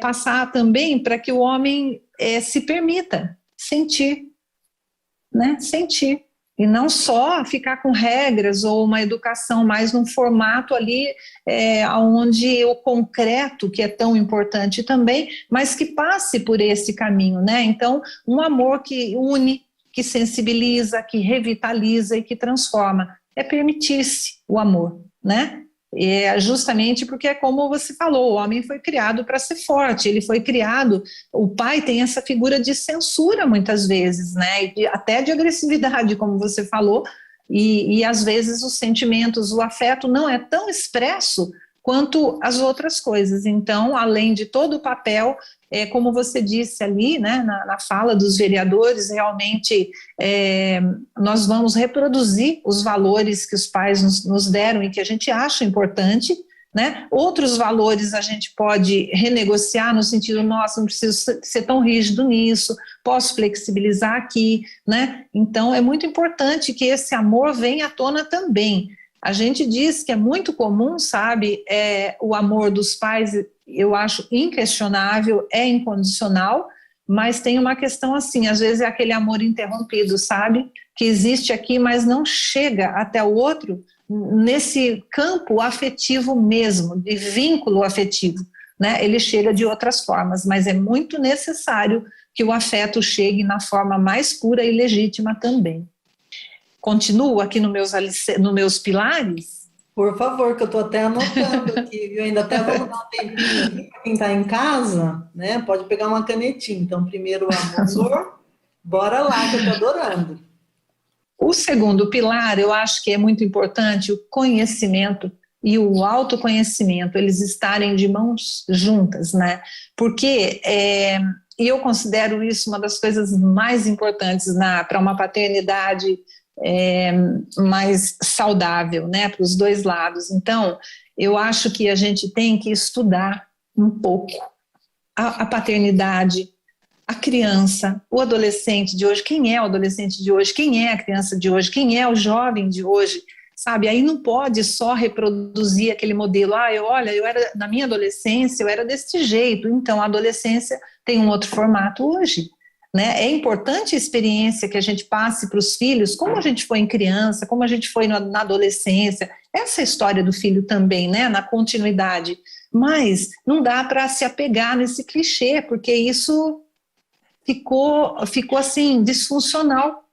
[SPEAKER 2] passar também para que o homem se permita sentir, né? Sentir. E não só ficar com regras ou uma educação mais num formato ali onde o concreto, que é tão importante também, mas que passe por esse caminho, né? Então, um amor que une, que sensibiliza, que revitaliza e que transforma. É permitir-se o amor, né? Justamente porque é como você falou, o homem foi criado para ser forte, ele foi criado, o pai tem essa figura de censura muitas vezes, né, e até de agressividade, como você falou, e às vezes os sentimentos, o afeto não é tão expresso quanto as outras coisas. Então, além de todo o papel, como você disse ali, né, na fala dos vereadores, realmente nós vamos reproduzir os valores que os pais nos deram e que a gente acha importante, né? Outros valores a gente pode renegociar no sentido, nossa, não preciso ser tão rígido nisso, posso flexibilizar aqui, né? Então, é muito importante que esse amor venha à tona também. A gente diz que é muito comum, sabe, o amor dos pais, eu acho inquestionável, é incondicional, mas tem uma questão assim, às vezes é aquele amor interrompido, sabe, que existe aqui, mas não chega até o outro nesse campo afetivo mesmo, de vínculo afetivo, né? Ele chega de outras formas, mas é muito necessário que o afeto chegue na forma mais pura e legítima também. Continuo aqui nos meus pilares?
[SPEAKER 1] Por favor, que eu estou até anotando aqui, viu? Ainda até vou dar um tempinho aqui para quem está em casa, né? Pode pegar uma canetinha. Então, primeiro o amor, bora lá, que eu estou adorando.
[SPEAKER 2] O segundo pilar, eu acho que é muito importante, o conhecimento e o autoconhecimento, eles estarem de mãos juntas, né? Porque e eu considero isso uma das coisas mais importantes para uma paternidade mais saudável, né, para os dois lados. Então, eu acho que a gente tem que estudar um pouco a paternidade, a criança, o adolescente de hoje, quem é o adolescente de hoje, quem é a criança de hoje, quem é o jovem de hoje, sabe? Aí não pode só reproduzir aquele modelo, eu era, na minha adolescência, eu era desse jeito, então a adolescência tem um outro formato hoje. Né? É importante a experiência que a gente passe para os filhos, como a gente foi em criança, como a gente foi na adolescência, essa história do filho também, né? Na continuidade, mas não dá para se apegar nesse clichê, porque isso ficou assim, disfuncional,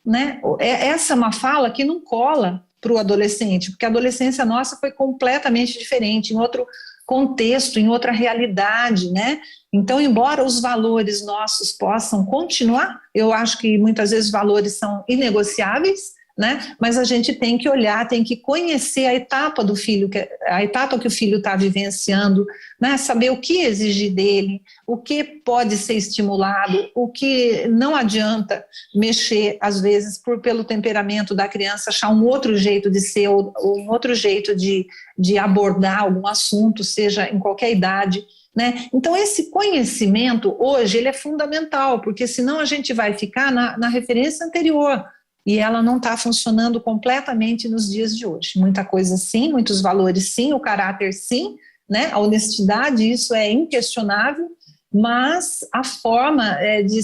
[SPEAKER 2] né? Essa é uma fala que não cola para o adolescente, porque a adolescência nossa foi completamente diferente, em outro contexto, em outra realidade, né? Então, embora os valores nossos possam continuar, eu acho que muitas vezes valores são inegociáveis, né? Mas a gente tem que olhar, tem que conhecer a etapa do filho, a etapa que o filho está vivenciando, né? Saber o que exigir dele, o que pode ser estimulado, o que não adianta mexer, às vezes, pelo temperamento da criança, achar um outro jeito de ser, ou um outro jeito de abordar algum assunto, seja em qualquer idade, né? Então, esse conhecimento, hoje, ele é fundamental, porque senão a gente vai ficar na referência anterior, e ela não está funcionando completamente nos dias de hoje. Muita coisa sim, muitos valores sim, o caráter sim, né? A honestidade, isso é inquestionável, mas a forma de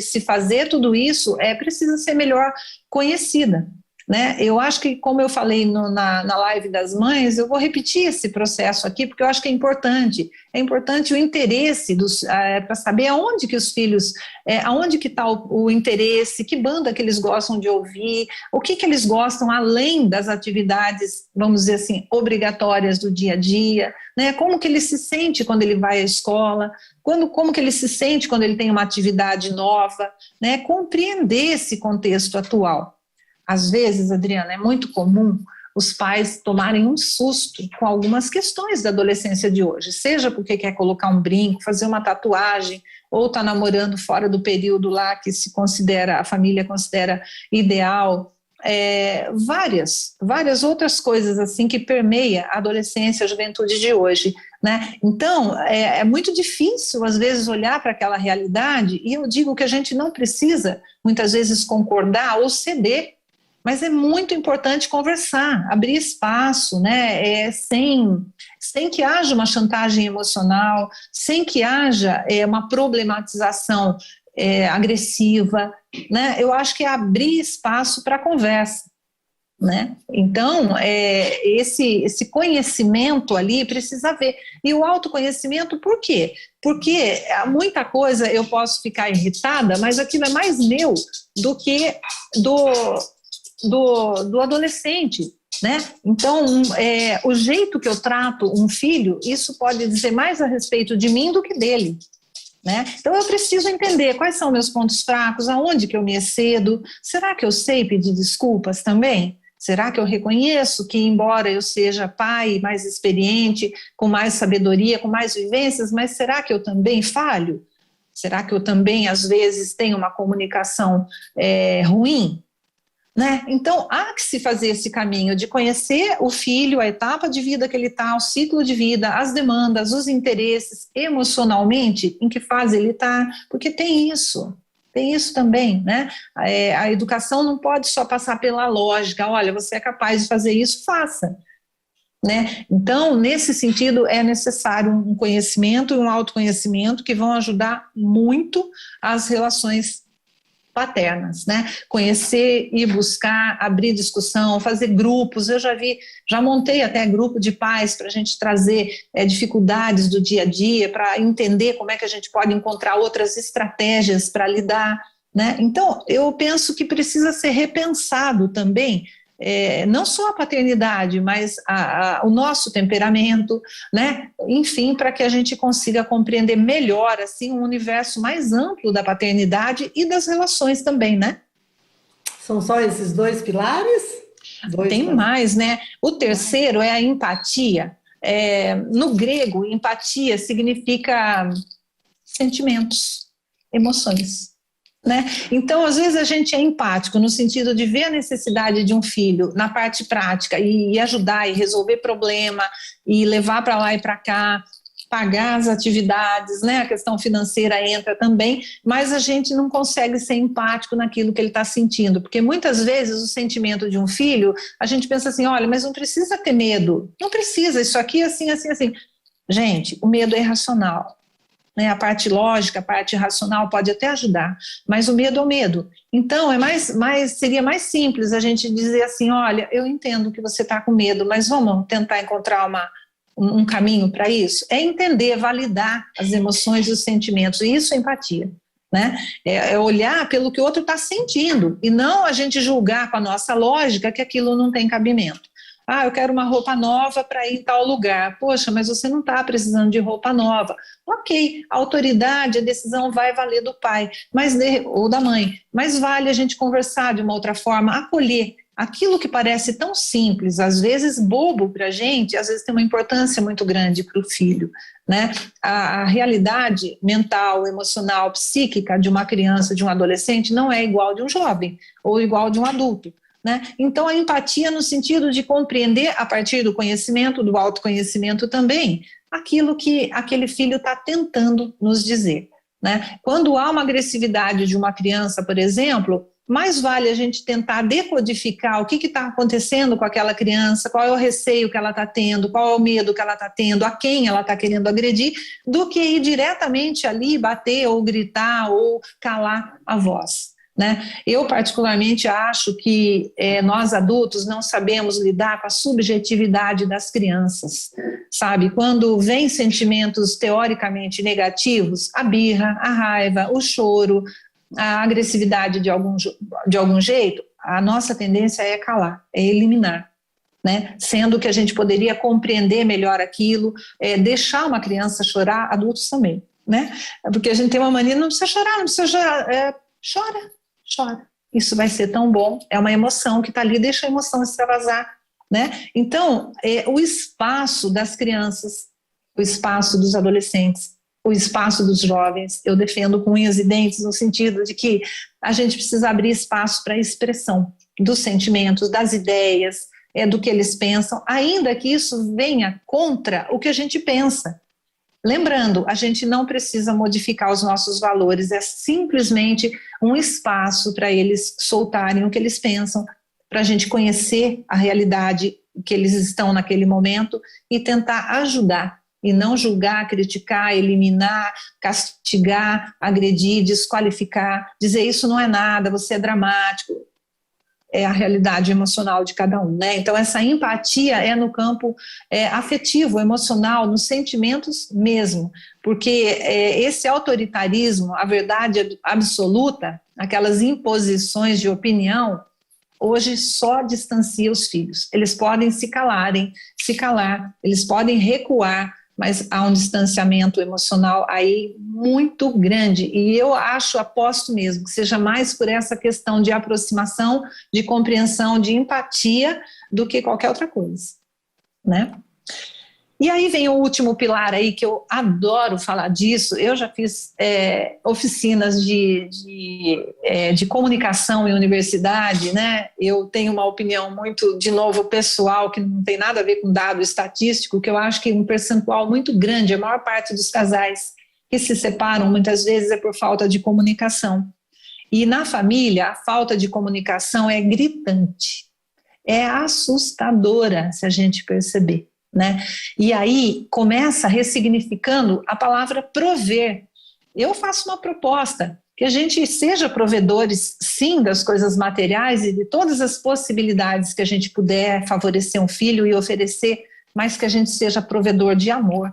[SPEAKER 2] se fazer tudo isso precisa ser melhor conhecida, né? Eu acho que, como eu falei na live das mães, eu vou repetir esse processo aqui, porque eu acho que é importante o interesse para saber aonde que os filhos, aonde que está o interesse, que banda que eles gostam de ouvir, o que eles gostam além das atividades, vamos dizer assim, obrigatórias do dia a dia, né? Como que ele se sente quando ele vai à escola, como que ele se sente quando ele tem uma atividade nova, né? Compreender esse contexto atual. Às vezes, Adriana, é muito comum os pais tomarem um susto com algumas questões da adolescência de hoje, seja porque quer colocar um brinco, fazer uma tatuagem, ou está namorando fora do período lá que a família considera ideal, várias outras coisas assim que permeia a adolescência, a juventude de hoje, né? Então, é muito difícil às vezes olhar para aquela realidade, e eu digo que a gente não precisa muitas vezes concordar ou ceder, mas é muito importante conversar, abrir espaço, né? Sem que haja uma chantagem emocional, sem que haja uma problematização agressiva, né? Eu acho que é abrir espaço para a conversa, né? Então, esse conhecimento ali precisa haver. E o autoconhecimento, por quê? Porque muita coisa eu posso ficar irritada, mas aquilo é mais meu do que do adolescente, né? Então, o jeito que eu trato um filho, isso pode dizer mais a respeito de mim do que dele, né? Então, eu preciso entender quais são meus pontos fracos, aonde que eu me excedo. Será que eu sei pedir desculpas também? Será que eu reconheço que, embora eu seja pai mais experiente, com mais sabedoria, com mais vivências, mas será que eu também falho? Será que eu também, às vezes, tenho uma comunicação ruim? Né? Então, há que se fazer esse caminho de conhecer o filho, a etapa de vida que ele está, o ciclo de vida, as demandas, os interesses, emocionalmente, em que fase ele está, porque tem isso também, né? A educação não pode só passar pela lógica, olha, você é capaz de fazer isso, faça. Né? Então, nesse sentido, é necessário um conhecimento e um autoconhecimento que vão ajudar muito as relações paternas, né? Conhecer e buscar, abrir discussão, fazer grupos. Eu já montei até grupo de pais para a gente trazer dificuldades do dia a dia, para entender como é que a gente pode encontrar outras estratégias para lidar, né? Então, eu penso que precisa ser repensado também, não só a paternidade, mas o nosso temperamento, né? Enfim, para que a gente consiga compreender melhor assim, um universo mais amplo da paternidade e das relações também, né?
[SPEAKER 1] São só esses dois pilares?
[SPEAKER 2] Tem mais, né? O terceiro é a empatia. No grego, empatia significa sentimentos, emoções. Né? Então, às vezes a gente é empático no sentido de ver a necessidade de um filho na parte prática e ajudar e resolver problema e levar para lá e para cá, pagar as atividades, né? A questão financeira entra também, mas a gente não consegue ser empático naquilo que ele está sentindo, porque muitas vezes o sentimento de um filho, a gente pensa assim, olha, mas não precisa ter medo, não precisa, isso aqui assim, assim, assim. Gente, o medo é irracional. Né, a parte lógica, a parte racional pode até ajudar, mas o medo é o medo. Então, seria mais simples a gente dizer assim, olha, eu entendo que você está com medo, mas vamos tentar encontrar um caminho para isso? É entender, validar as emoções e os sentimentos, e isso é empatia. Né? É olhar pelo que o outro está sentindo, e não a gente julgar com a nossa lógica que aquilo não tem cabimento. eu quero uma roupa nova para ir em tal lugar. Poxa, mas você não está precisando de roupa nova. Ok, a autoridade, a decisão vai valer do pai ou da mãe, mas vale a gente conversar de uma outra forma, acolher. Aquilo que parece tão simples, às vezes bobo para a gente, às vezes tem uma importância muito grande para o filho, né? A realidade mental, emocional, psíquica de uma criança, de um adolescente, não é igual de um jovem ou igual de um adulto, né? Então, a empatia no sentido de compreender, a partir do conhecimento, do autoconhecimento também, aquilo que aquele filho está tentando nos dizer, né? Quando há uma agressividade de uma criança, por exemplo, mais vale a gente tentar decodificar o que está acontecendo com aquela criança, qual é o receio que ela está tendo, qual é o medo que ela está tendo, a quem ela está querendo agredir, do que ir diretamente ali bater ou gritar ou calar a voz, né? Eu particularmente acho que nós adultos não sabemos lidar com a subjetividade das crianças, sabe? Quando vem sentimentos teoricamente negativos, a birra, a raiva, o choro, a agressividade de algum jeito, a nossa tendência é calar, é eliminar, né? Sendo que a gente poderia compreender melhor aquilo, deixar uma criança chorar, adultos também, né? Porque a gente tem uma mania, não precisa chorar, chora. Isso vai ser tão bom, é uma emoção que está ali, deixa a emoção extravasar, né? Então, o espaço das crianças, o espaço dos adolescentes, o espaço dos jovens, eu defendo com unhas e dentes no sentido de que a gente precisa abrir espaço para a expressão dos sentimentos, das ideias, do que eles pensam, ainda que isso venha contra o que a gente pensa. Lembrando, a gente não precisa modificar os nossos valores, é simplesmente um espaço para eles soltarem o que eles pensam, para a gente conhecer a realidade que eles estão naquele momento e tentar ajudar, e não julgar, criticar, eliminar, castigar, agredir, desqualificar, dizer isso não é nada, você é dramático. É a realidade emocional de cada um, né? Então, essa empatia é no campo afetivo, emocional, nos sentimentos mesmo, porque esse autoritarismo, a verdade absoluta, aquelas imposições de opinião, hoje só distancia os filhos. Eles podem se calar, eles podem recuar, mas há um distanciamento emocional aí muito grande, e eu aposto mesmo que seja mais por essa questão de aproximação, de compreensão, de empatia, do que qualquer outra coisa, né? E aí vem o último pilar aí, que eu adoro falar disso. Eu já fiz oficinas de comunicação em universidade, né? Eu tenho uma opinião muito, de novo, pessoal, que não tem nada a ver com dado estatístico, que eu acho que um percentual muito grande, a maior parte dos casais que se separam, muitas vezes é por falta de comunicação. E na família, a falta de comunicação é gritante, é assustadora, se a gente perceber, né? E aí começa ressignificando a palavra prover. Eu faço uma proposta, que a gente seja provedores, sim, das coisas materiais e de todas as possibilidades que a gente puder favorecer um filho e oferecer, mas que a gente seja provedor de amor,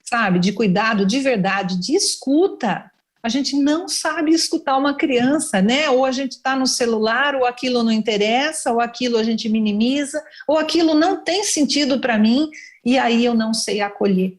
[SPEAKER 2] sabe? De cuidado, de verdade, de escuta. A gente não sabe escutar uma criança, né? Ou a gente está no celular, ou aquilo não interessa, ou aquilo a gente minimiza, ou aquilo não tem sentido para mim, e aí eu não sei acolher,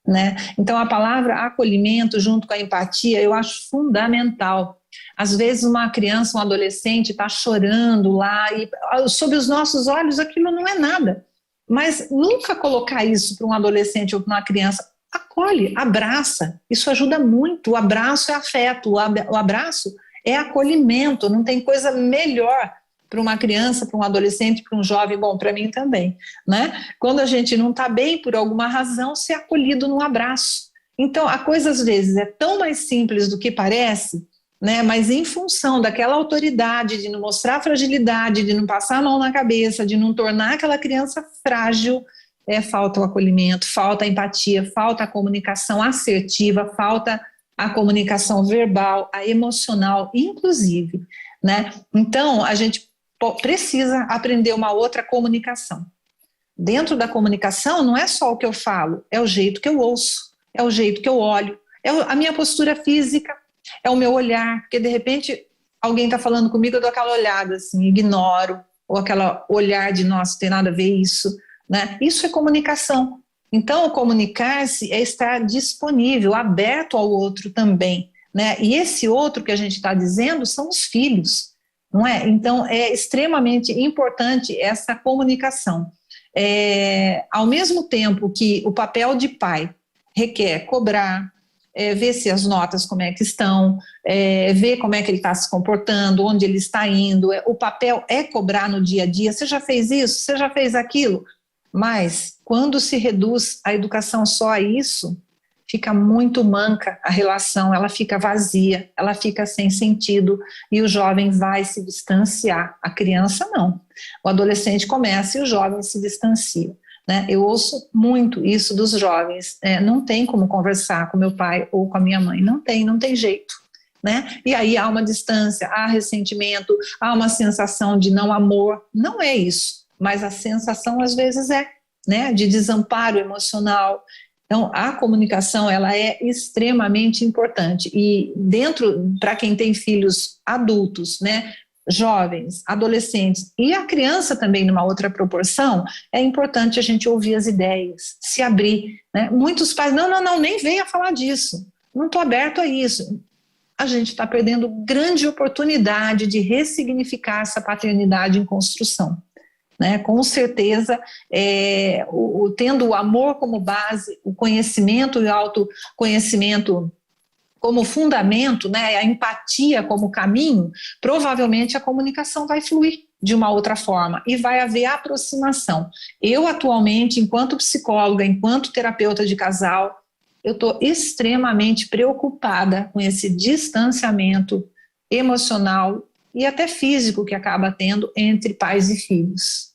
[SPEAKER 2] né? Então a palavra acolhimento junto com a empatia eu acho fundamental. Às vezes uma criança, um adolescente está chorando lá, e sob os nossos olhos aquilo não é nada, mas nunca colocar isso para um adolescente ou para uma criança. Acolhe, abraça, isso ajuda muito. O abraço é afeto, o abraço é acolhimento, não tem coisa melhor para uma criança, para um adolescente, para um jovem, bom, para mim também, né? Quando a gente não está bem por alguma razão, ser acolhido num abraço. Então, a coisa às vezes é tão mais simples do que parece, né? Mas em função daquela autoridade de não mostrar fragilidade, de não passar a mão na cabeça, de não tornar aquela criança frágil, falta o acolhimento, falta a empatia, falta a comunicação assertiva, falta a comunicação verbal, a emocional, inclusive, né? Então, a gente precisa aprender uma outra comunicação. Dentro da comunicação, não é só o que eu falo, é o jeito que eu ouço, é o jeito que eu olho, é a minha postura física, é o meu olhar, porque de repente alguém está falando comigo, eu dou aquela olhada assim, ignoro, ou aquela olhar de nossa, tem nada a ver isso, né? Isso é comunicação. Então, comunicar-se é estar disponível, aberto ao outro também, né? E esse outro que a gente está dizendo são os filhos, não é? Então, é extremamente importante essa comunicação. Ao mesmo tempo que o papel de pai requer cobrar, ver se as notas como é que estão, ver como é que ele está se comportando, onde ele está indo, o papel é cobrar no dia a dia, você já fez isso, você já fez aquilo, mas quando se reduz a educação só a isso, fica muito manca a relação, ela fica vazia, ela fica sem sentido e o jovem vai se distanciar, a criança não, o adolescente começa e o jovem se distancia. Né? Eu ouço muito isso dos jovens, não tem como conversar com meu pai ou com a minha mãe, não tem jeito, né? E aí há uma distância, há ressentimento, há uma sensação de não amor, não é isso, mas a sensação às vezes né, de desamparo emocional. Então a comunicação ela é extremamente importante e para quem tem filhos adultos, né, jovens, adolescentes e a criança também numa outra proporção, é importante a gente ouvir as ideias, se abrir, né? Muitos pais, não, nem venha falar disso, não estou aberto a isso. A gente está perdendo grande oportunidade de ressignificar essa paternidade em construção, né? Com certeza, tendo o amor como base, o conhecimento e o autoconhecimento como fundamento, né, a empatia como caminho, provavelmente a comunicação vai fluir de uma outra forma e vai haver aproximação. Eu atualmente, enquanto psicóloga, enquanto terapeuta de casal, eu estou extremamente preocupada com esse distanciamento emocional e até físico que acaba tendo entre pais e filhos.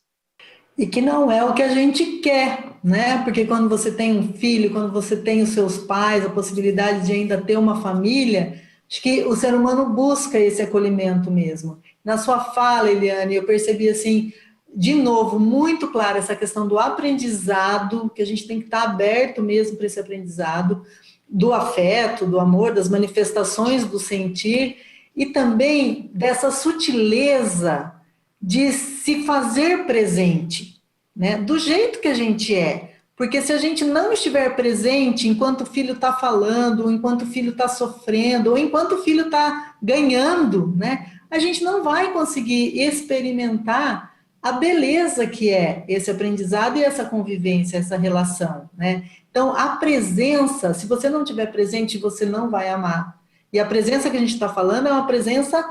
[SPEAKER 1] E que não é o que a gente quer, né? Porque quando você tem um filho, quando você tem os seus pais, a possibilidade de ainda ter uma família, acho que o ser humano busca esse acolhimento mesmo. Na sua fala, Eliane, eu percebi assim, de novo, muito clara essa questão do aprendizado, que a gente tem que estar aberto mesmo para esse aprendizado, do afeto, do amor, das manifestações do sentir, e também dessa sutileza de se fazer presente, né? Do jeito que a gente é. Porque se a gente não estiver presente enquanto o filho está falando, ou enquanto o filho está sofrendo, ou enquanto o filho está ganhando, né? A gente não vai conseguir experimentar a beleza que é esse aprendizado e essa convivência, essa relação, né? Então, a presença, se você não estiver presente, você não vai amar. E a presença que a gente está falando é uma presença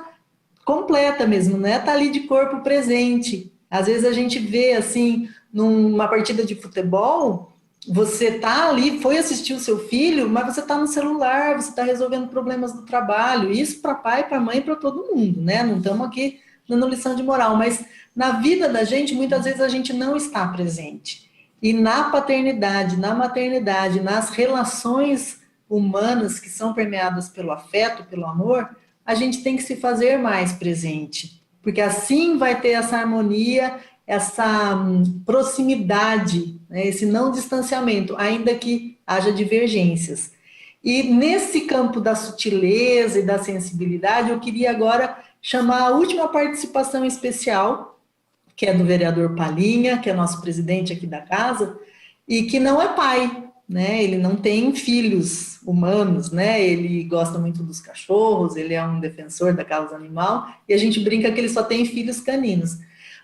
[SPEAKER 1] completa mesmo, né? Tá ali de corpo presente. Às vezes a gente vê assim, numa partida de futebol, você tá ali, foi assistir o seu filho, mas você tá no celular, você tá resolvendo problemas do trabalho. Isso para pai, para mãe, para todo mundo, né? Não estamos aqui dando lição de moral, mas na vida da gente, muitas vezes a gente não está presente. E na paternidade, na maternidade, nas relações humanas que são permeadas pelo afeto, pelo amor, a gente tem que se fazer mais presente, porque assim vai ter essa harmonia, essa proximidade, né, esse não distanciamento, ainda que haja divergências. E nesse campo da sutileza e da sensibilidade, eu queria agora chamar a última participação especial, que é do vereador Palinha, que é nosso presidente aqui da casa, e que não é pai, né? Ele não tem filhos humanos, né? Ele gosta muito dos cachorros, ele é um defensor da causa animal, e a gente brinca que ele só tem filhos caninos,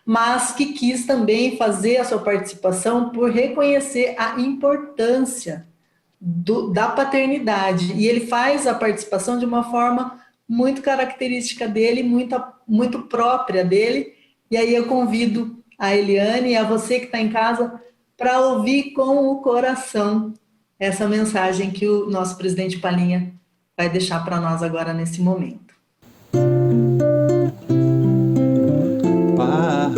[SPEAKER 1] mas que quis também fazer a sua participação por reconhecer a importância da paternidade, e ele faz a participação de uma forma muito característica dele, muito própria dele, e aí eu convido a Eliane e a você que está em casa para ouvir com o coração essa mensagem que o nosso presidente Palinha vai deixar para nós agora nesse momento.
[SPEAKER 6] Pai,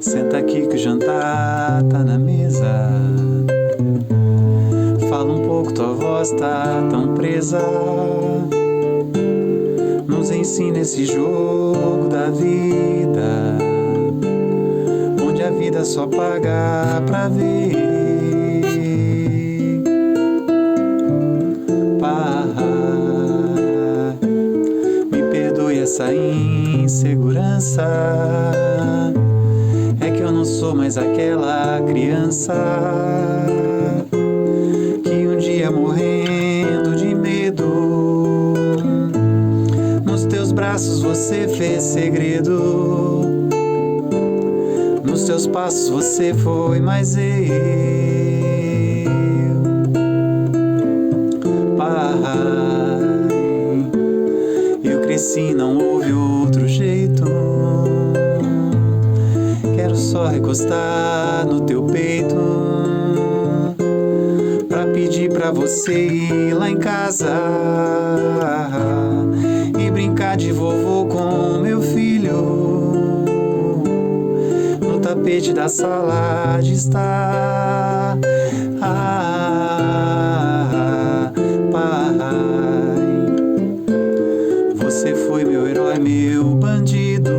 [SPEAKER 6] senta aqui que o jantar tá na mesa. Fala um pouco, tua voz tá tão presa. Nos ensina esse jogo da vida, onde a vida só paga pra ver. Pai, me perdoe essa insegurança é que eu não sou mais aquela criança que um dia morrendo de medo nos teus braços você fez segredo, nos teus passos você foi mais Pai, eu cresci, não houve outro jeito. Quero só recostar no teu peito pra pedir pra você ir lá em casa e brincar de vovô com meu filho no tapete da sala de estar. Pai, você foi meu herói, meu bandido.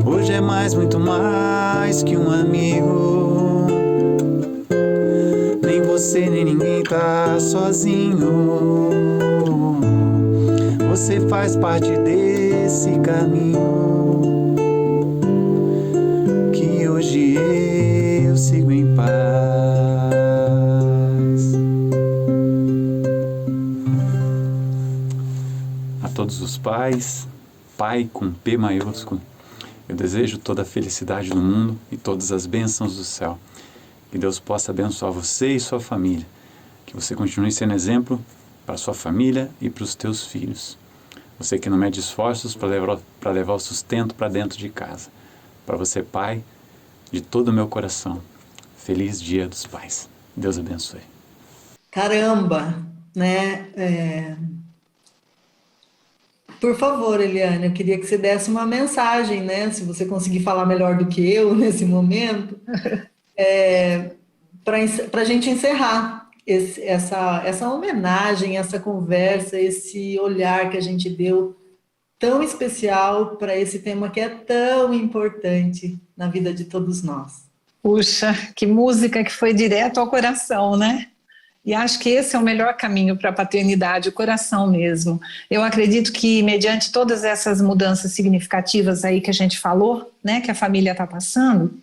[SPEAKER 6] Hoje é mais, muito mais que um amigo. Nem você, nem ninguém tá sozinho. Você faz parte desse caminho que hoje eu sigo em paz. A todos os pais, Pai com P maiúsculo, eu desejo toda a felicidade do mundo e todas as bênçãos do céu. Que Deus possa abençoar você e sua família. Que você continue sendo exemplo para sua família e para os teus filhos. Você que não mede esforços para levar o sustento para dentro de casa. Para você, pai, de todo o meu coração, feliz Dia dos Pais. Deus abençoe.
[SPEAKER 1] Caramba, né? Por favor, Eliane, eu queria que você desse uma mensagem, né? Se você conseguir falar melhor do que eu nesse momento, para a gente encerrar essa homenagem, essa conversa, esse olhar que a gente deu tão especial para esse tema que é tão importante na vida de todos nós.
[SPEAKER 2] Puxa, que música que foi direto ao coração, né? E acho que esse é o melhor caminho para a paternidade, o coração mesmo. Eu acredito que, mediante todas essas mudanças significativas aí que a gente falou, né, que a família está passando,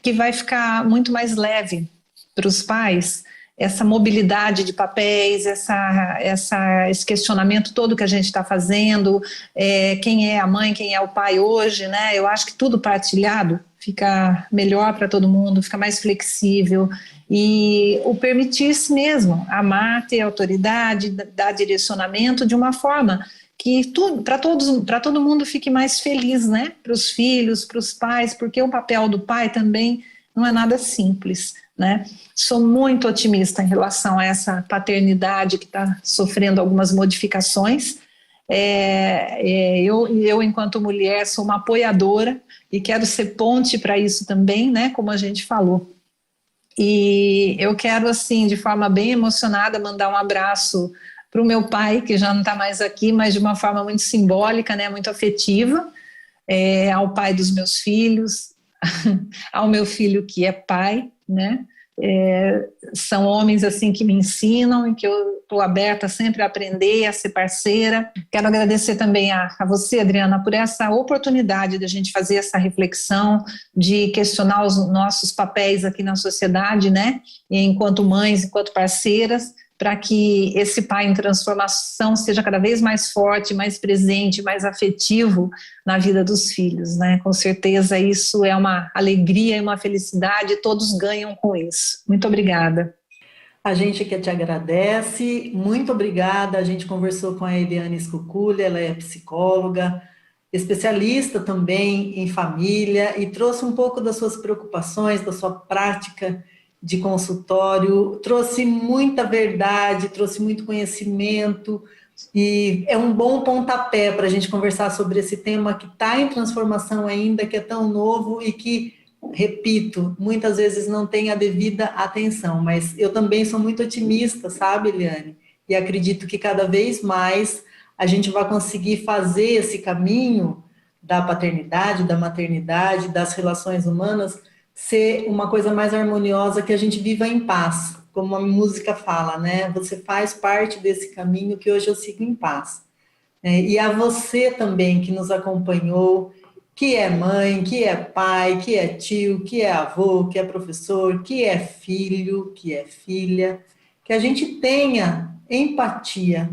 [SPEAKER 2] que vai ficar muito mais leve para os pais essa mobilidade de papéis, esse questionamento todo que a gente está fazendo, quem é a mãe, quem é o pai hoje, né? Eu acho que tudo partilhado fica melhor para todo mundo, fica mais flexível e o permitir-se mesmo amar, ter autoridade, dar direcionamento de uma forma que para todo mundo fique mais feliz, né? Para os filhos, para os pais, porque o papel do pai também não é nada simples, né? Sou muito otimista em relação a essa paternidade que está sofrendo algumas modificações. Eu, enquanto mulher, sou uma apoiadora e quero ser ponte para isso também, né? Como a gente falou. E eu quero, assim, de forma bem emocionada, mandar um abraço para o meu pai, que já não está mais aqui, mas de uma forma muito simbólica, né? Muito afetiva, ao pai dos meus filhos, ao meu filho que é pai, né? São homens assim que me ensinam e que eu estou aberta sempre a aprender, a ser parceira. Quero agradecer também a você, Adriana, por essa oportunidade de a gente fazer essa reflexão, de questionar os nossos papéis aqui na sociedade, né? Enquanto mães, enquanto parceiras, para que esse pai em transformação seja cada vez mais forte, mais presente, mais afetivo na vida dos filhos, né? Com certeza isso é uma alegria e uma felicidade, todos ganham com isso. Muito obrigada.
[SPEAKER 1] A gente que te agradece, muito obrigada. A gente conversou com a Eliane Scuculi, ela é psicóloga, especialista também em família e trouxe um pouco das suas preocupações, da sua prática de consultório, trouxe muita verdade, trouxe muito conhecimento e é um bom pontapé para a gente conversar sobre esse tema que está em transformação ainda, que é tão novo e que, repito, muitas vezes não tem a devida atenção, mas eu também sou muito otimista, sabe, Eliane? E acredito que cada vez mais a gente vai conseguir fazer esse caminho da paternidade, da maternidade, das relações humanas, ser uma coisa mais harmoniosa, que a gente viva em paz, como a música fala, né? Você faz parte desse caminho que hoje eu sigo em paz. E a você também que nos acompanhou, que é mãe, que é pai, que é tio, que é avô, que é professor, que é filho, que é filha, que a gente tenha empatia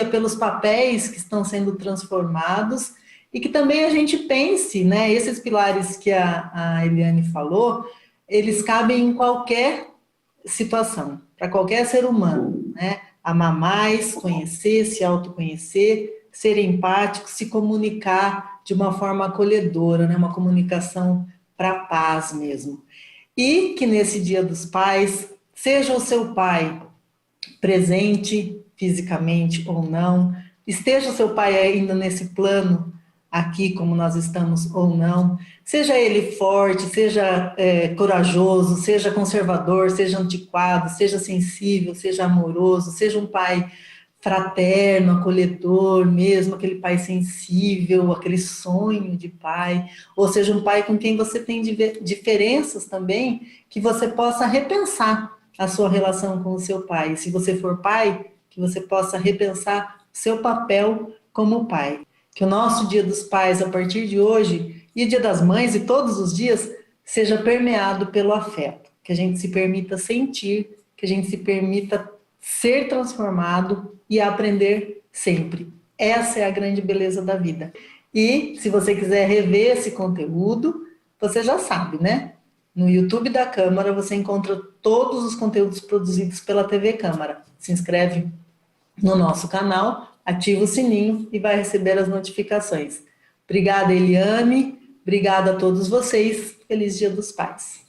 [SPEAKER 1] pelos papéis que estão sendo transformados e que também a gente pense, né, esses pilares que a Eliane falou, eles cabem em qualquer situação, para qualquer ser humano, né? Amar mais, conhecer, se autoconhecer, ser empático, se comunicar de uma forma acolhedora, né? Uma comunicação para a paz mesmo. E que nesse Dia dos Pais, seja o seu pai presente fisicamente ou não, esteja o seu pai ainda nesse plano aqui como nós estamos ou não, seja ele forte, seja corajoso, seja conservador, seja antiquado, seja sensível, seja amoroso, seja um pai fraterno, acolhedor mesmo, aquele pai sensível, aquele sonho de pai, ou seja um pai com quem você tem diferenças também, que você possa repensar a sua relação com o seu pai. Se você for pai, que você possa repensar o seu papel como pai. Que o nosso Dia dos Pais, a partir de hoje, e o Dia das Mães e todos os dias, seja permeado pelo afeto. Que a gente se permita sentir, que a gente se permita ser transformado e aprender sempre. Essa é a grande beleza da vida. E se você quiser rever esse conteúdo, você já sabe, né? No YouTube da Câmara você encontra todos os conteúdos produzidos pela TV Câmara. Se inscreve no nosso canal, ativa o sininho e vai receber as notificações. Obrigada, Eliane. Obrigada a todos vocês. Feliz Dia dos Pais.